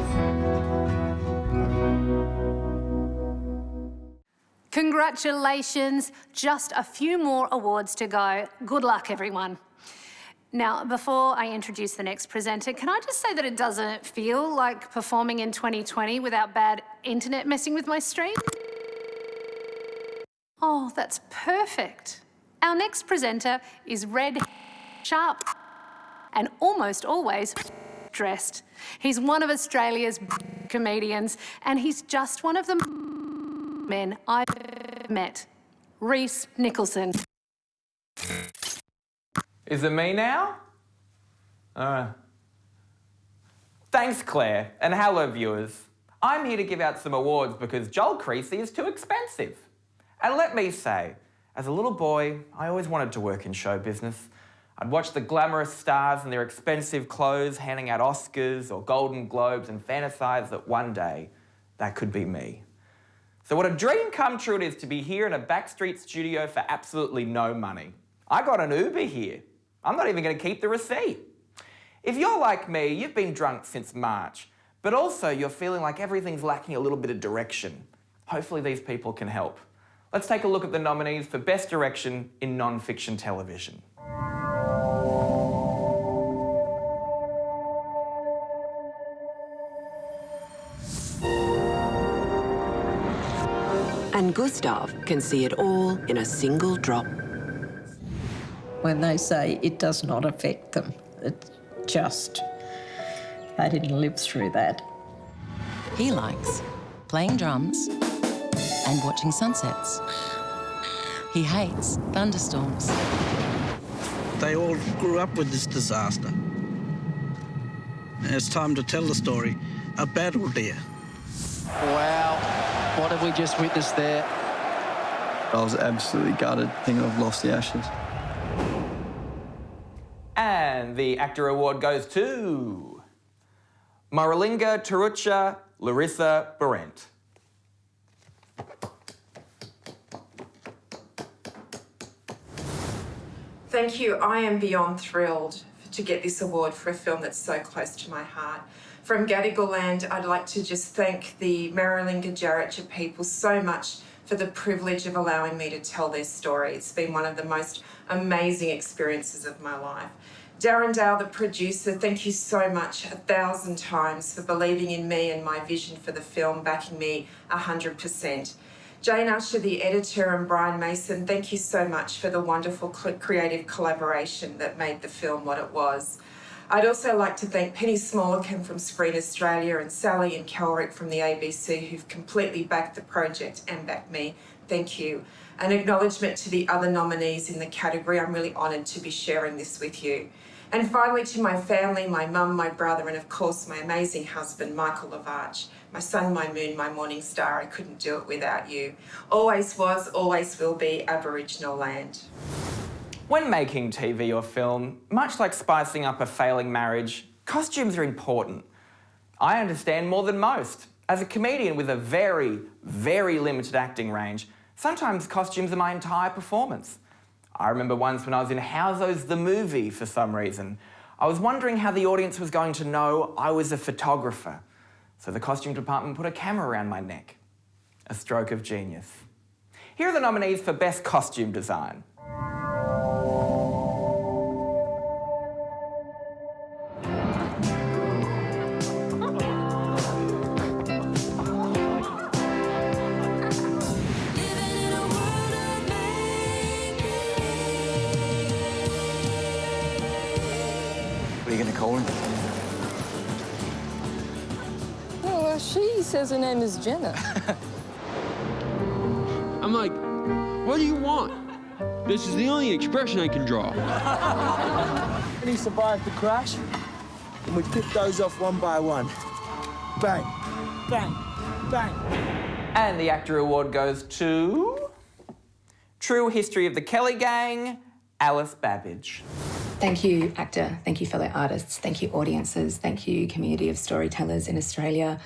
Congratulations, just a few more awards to go. Good luck, everyone. Now, before I introduce the next presenter, can I just say that it doesn't feel like performing in 2020 without bad internet messing with my stream? Oh, that's perfect. Our next presenter is red, sharp, and almost always dressed. He's one of Australia's comedians, and he's just one of the men I've met. Reese Nicholson. Is it me now? Thanks, Claire, and hello, viewers. I'm here to give out some awards because Joel Creasy is too expensive. And let me say, as a little boy, I always wanted to work in show business. I'd watch the glamorous stars in their expensive clothes handing out Oscars or Golden Globes and fantasize that one day that could be me. So what a dream come true it is to be here in a backstreet studio for absolutely no money. I got an Uber here. I'm not even going to keep the receipt. If you're like me, you've been drunk since March, but also you're feeling like everything's lacking a little bit of direction. Hopefully these people can help. Let's take a look at the nominees for Best Direction in Non-Fiction Television. And Gustav can see it all in a single drop. When they say it does not affect them, it's just, they didn't live through that. He likes playing drums and watching sunsets. He hates thunderstorms. They all grew up with this disaster. And it's time to tell the story. A battle deer. Wow, what have we just witnessed there? I was absolutely gutted, thinking I've lost the Ashes. And the AACTA award goes to Maralinga Tarucha Larissa Barent. Thank you. I am beyond thrilled to get this award for a film that's so close to my heart. From Gadigal Land, I'd like to just thank the Maralinga Jarraja people so much for the privilege of allowing me to tell their story. It's been one of the most amazing experiences of my life. Darren Dale, the producer, thank you so much 1,000 times for believing in me and my vision for the film, backing me 100%. Jane Usher, the editor, and Brian Mason, thank you so much for the wonderful creative collaboration that made the film what it was. I'd also like to thank Penny Smollican from Screen Australia and Sally and Kelrick from the ABC who've completely backed the project and backed me. Thank you. An acknowledgement to the other nominees in the category. I'm really honoured to be sharing this with you. And finally to my family, my mum, my brother, and of course my amazing husband, Michael Lavarch. My sun, my moon, my morning star. I couldn't do it without you. Always was, always will be Aboriginal land. When making TV or film, much like spicing up a failing marriage, costumes are important. I understand more than most. As a comedian with a very, very limited acting range, sometimes costumes are my entire performance. I remember once when I was in Howzo's The Movie for some reason. I was wondering how the audience was going to know I was a photographer. So the costume department put a camera around my neck. A stroke of genius. Here are the nominees for Best Costume Design. What are you going to call him? Well, she says her name is Jenna. I'm like, what do you want? This is the only expression I can draw. He survived the crash, and we picked those off one by one. Bang, bang, bang. And the AACTA award goes to... True History of the Kelly Gang, Alice Babbage. Thank you, AACTA. Thank you, fellow artists. Thank you, audiences. Thank you, community of storytellers in Australia.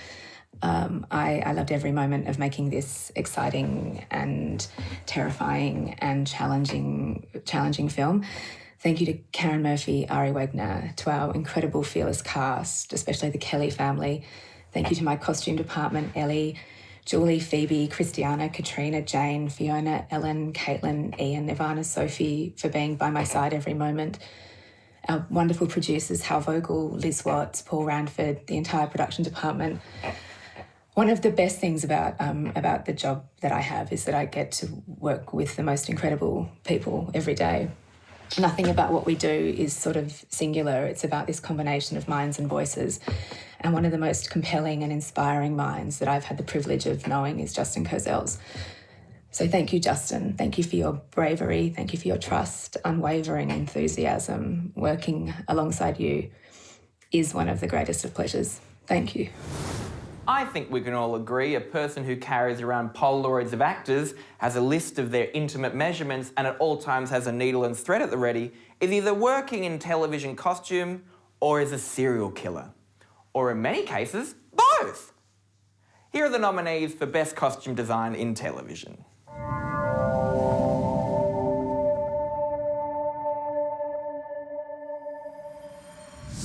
I loved every moment of making this exciting and terrifying and challenging film. Thank you to Karen Murphy, Ari Wegner, to our incredible fearless cast, especially the Kelly family. Thank you to my costume department, Ellie, Julie, Phoebe, Christiana, Katrina, Jane, Fiona, Ellen, Caitlin, Ian, Ivana, Sophie, for being by my side every moment. Our wonderful producers, Hal Vogel, Liz Watts, Paul Ranford, the entire production department. One of the best things about the job that I have is that I get to work with the most incredible people every day. Nothing about what we do is sort of singular. It's about this combination of minds and voices. And one of the most compelling and inspiring minds that I've had the privilege of knowing is Justin Kozel's. So thank you, Justin. Thank you for your bravery. Thank you for your trust, unwavering enthusiasm. Working alongside you is one of the greatest of pleasures. Thank you. I think we can all agree a person who carries around Polaroids of actors, has a list of their intimate measurements, and at all times has a needle and thread at the ready, is either working in television costume or is a serial killer. Or in many cases, both. Here are the nominees for Best Costume Design in Television.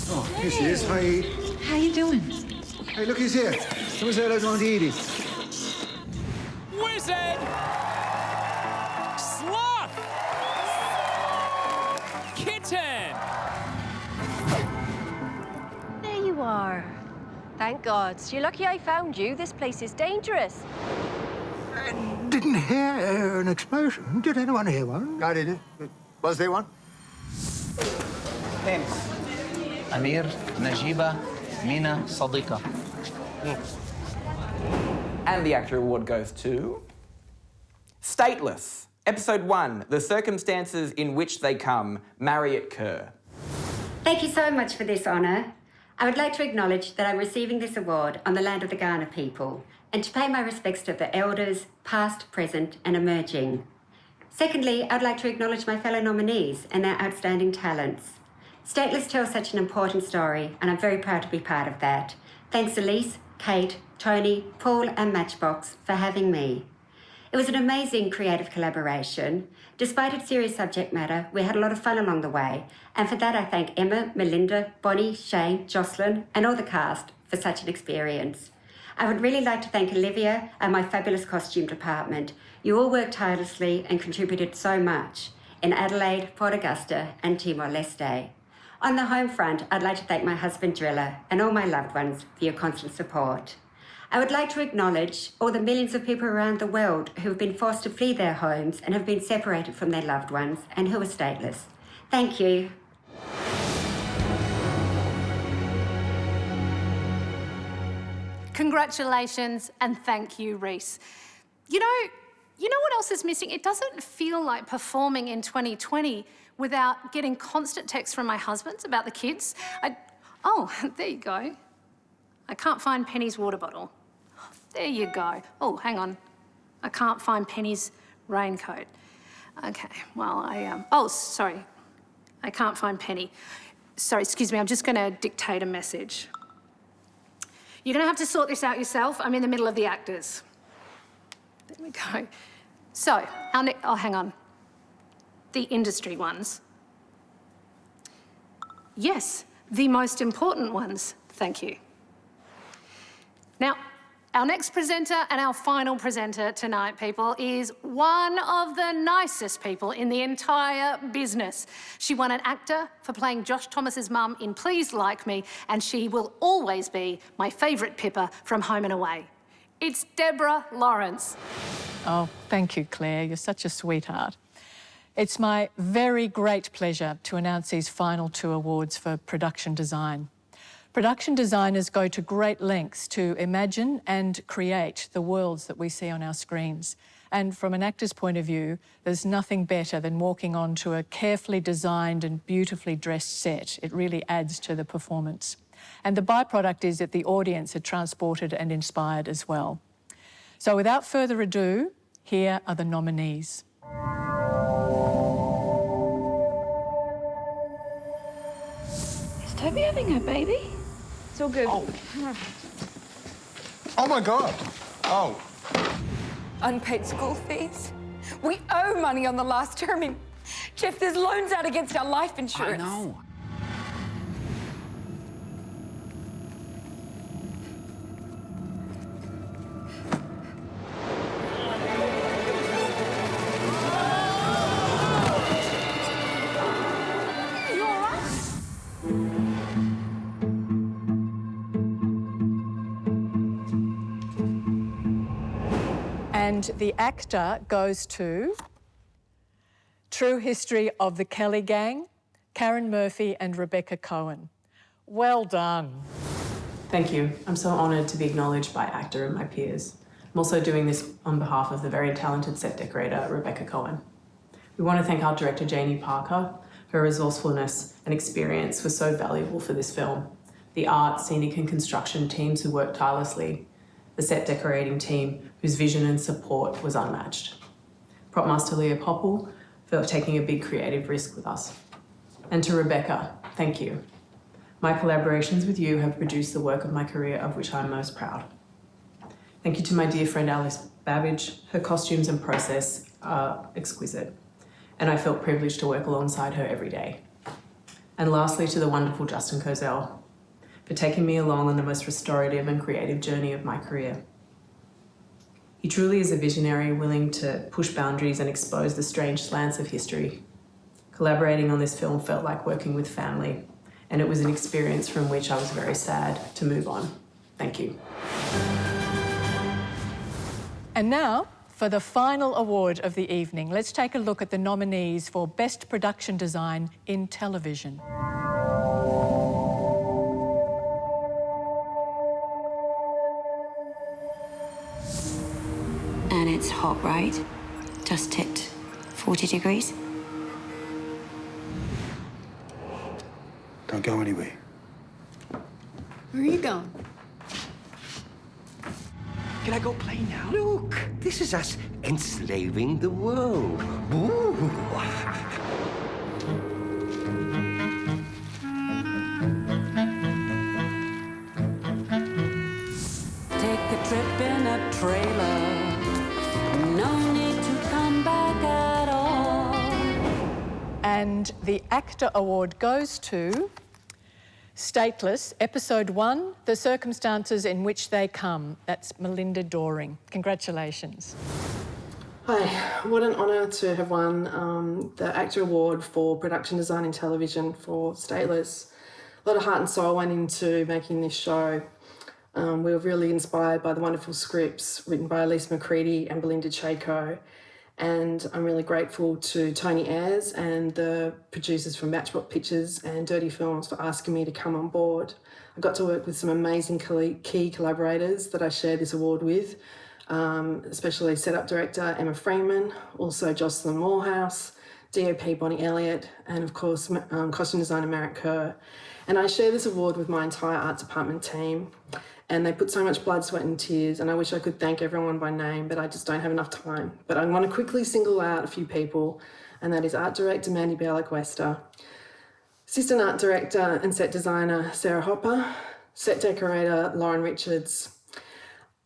Oh, here she is. Hi. How you doing? Hey, look who's here. Someone said I was going to eat it. Wizard! Sloth! Kitten! There you are. Thank God. You're lucky I found you. This place is dangerous. Didn't hear an explosion. Did anyone hear one? I didn't. Was there one? Thanks. Amir, Najiba, Mina, Sadiqa. And the AACTA award goes to... Stateless, Episode 1, The Circumstances in Which They Come, Marriott Kerr. Thank you so much for this honour. I would like to acknowledge that I'm receiving this award on the land of the Kaurna people and to pay my respects to the elders, past, present and emerging. Secondly, I'd like to acknowledge my fellow nominees and their outstanding talents. Stateless tells such an important story and I'm very proud to be part of that. Thanks Elise, Kate, Tony, Paul and Matchbox for having me. It was an amazing creative collaboration. Despite its serious subject matter, we had a lot of fun along the way, and for that I thank Emma, Melinda, Bonnie, Shane, Jocelyn and all the cast for such an experience. I would really like to thank Olivia and my fabulous costume department. You all worked tirelessly and contributed so much in Adelaide, Port Augusta and Timor-Leste. On the home front, I'd like to thank my husband Driller and all my loved ones for your constant support. I would like to acknowledge all the millions of people around the world who have been forced to flee their homes and have been separated from their loved ones and who are stateless. Thank you. Congratulations and thank you, Reese. You know what else is missing? It doesn't feel like performing in 2020 without getting constant texts from my husband about the kids. Oh, there you go. I can't find Penny's water bottle. There you go. Oh, hang on. I can't find Penny's raincoat. Okay, well, oh, sorry. I can't find Penny. Sorry, excuse me, I'm just gonna dictate a message. You're gonna have to sort this out yourself. I'm in the middle of the actors. There we go. So, oh, hang on. The industry ones. Yes, the most important ones, thank you. Now, our next presenter and our final presenter tonight, people, is one of the nicest people in the entire business. She won an AACTA for playing Josh Thomas's mum in Please Like Me, and she will always be my favourite Pippa from Home and Away. It's Deborah Lawrence. Oh, thank you, Claire. You're such a sweetheart. It's my very great pleasure to announce these final 2 awards for production design. Production designers go to great lengths to imagine and create the worlds that we see on our screens. And from an actor's point of view, there's nothing better than walking onto a carefully designed and beautifully dressed set. It really adds to the performance. And the byproduct is that the audience are transported and inspired as well. So without further ado, here are the nominees. Is Toby having her baby? It's all good. Oh my God. Oh. Unpaid school fees. We owe money on the last term. I mean, Jeff, there's loans out against our life insurance. I know. And the AACTA goes to True History of the Kelly Gang, Karen Murphy and Rebecca Cohen. Well done. Thank you. I'm so honoured to be acknowledged by AACTA and my peers. I'm also doing this on behalf of the very talented set decorator, Rebecca Cohen. We want to thank our director, Janie Parker. Her resourcefulness and experience was so valuable for this film. The art, scenic and construction teams who worked tirelessly. The set decorating team, whose vision and support was unmatched. Prop Master Leah Popple for taking a big creative risk with us. And to Rebecca, thank you. My collaborations with you have produced the work of my career of which I'm most proud. Thank you to my dear friend Alice Babbage. Her costumes and process are exquisite, and I felt privileged to work alongside her every day. And lastly, to the wonderful Justin Cozell, for taking me along on the most restorative and creative journey of my career. He truly is a visionary, willing to push boundaries and expose the strange slants of history. Collaborating on this film felt like working with family, and it was an experience from which I was very sad to move on. Thank you. And now, for the final award of the evening, let's take a look at the nominees for Best Production Design in Television. And it's hot, right? Just tipped 40 degrees. Don't go anywhere. Where are you going? Can I go play now? Look, this is us enslaving the world. Ooh. Take a trip in a trailer. No need to come back at all. And the AACTA award goes to Stateless, Episode 1, The Circumstances in Which They Come. That's Melinda Doring. Congratulations. Hi, what an honour to have won the AACTA Award for Production Design in Television for Stateless. A lot of heart and soul went into making this show. We were really inspired by the wonderful scripts written by Elise McCready and Belinda Chaco. And I'm really grateful to Tony Ayres and the producers from Matchbox Pictures and Dirty Films for asking me to come on board. I got to work with some amazing key collaborators that I share this award with, especially setup director Emma Freeman, also Jocelyn Morehouse, DOP Bonnie Elliott, and of course costume designer Merritt Kerr. And I share this award with my entire art department team, and they put so much blood, sweat and tears, and I wish I could thank everyone by name, but I just don't have enough time. But I want to quickly single out a few people, and that is art director Mandy Bialik-Wester, assistant art director and set designer Sarah Hopper, set decorator Lauren Richards,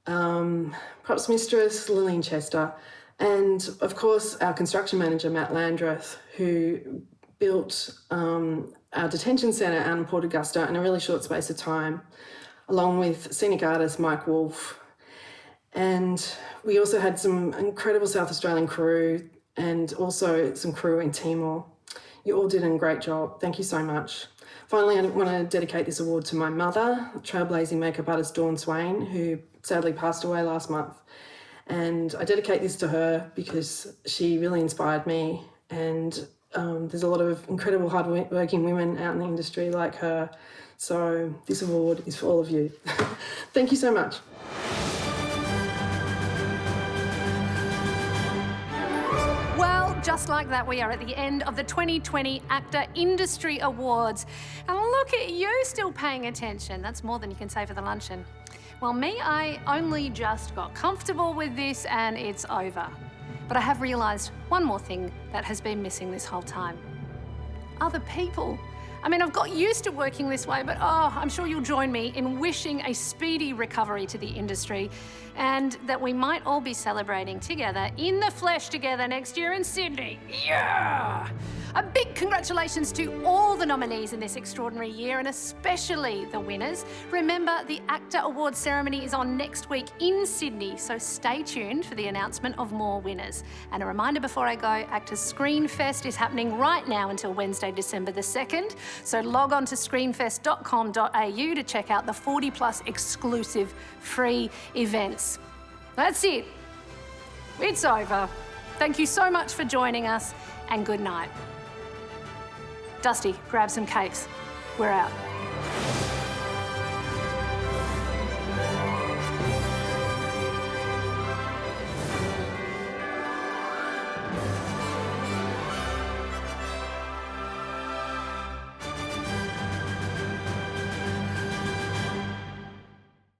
props mistress Lillian Chester, and of course our construction manager Matt Landreth, who built our detention centre out in Port Augusta in a really short space of time, along with scenic artist Mike Wolfe. And we also had some incredible South Australian crew and also some crew in Timor. You all did a great job. Thank you so much. Finally, I want to dedicate this award to my mother, trailblazing makeup artist Dawn Swain, who sadly passed away last month. And I dedicate this to her because she really inspired me, and there's a lot of incredible hard-working women out in the industry like her. So this award is for all of you. Thank you so much. Well, just like that, we are at the end of the 2020 AACTA Industry Awards. And look at you still paying attention. That's more than you can say for the luncheon. Well, me, I only just got comfortable with this and it's over. But I have realised one more thing that has been missing this whole time. Other people. I mean, I've got used to working this way, but I'm sure you'll join me in wishing a speedy recovery to the industry and that we might all be celebrating together in the flesh together next year in Sydney. Yeah! A big congratulations to all the nominees in this extraordinary year, and especially the winners. Remember, the AACTA Awards ceremony is on next week in Sydney, so stay tuned for the announcement of more winners. And a reminder before I go, AACTA's Screen Fest is happening right now until Wednesday, December the 2nd. So log on to screenfest.com.au to check out the 40+ exclusive free events. That's it. It's over. Thank you so much for joining us, and good night. Dusty, grab some cakes. We're out.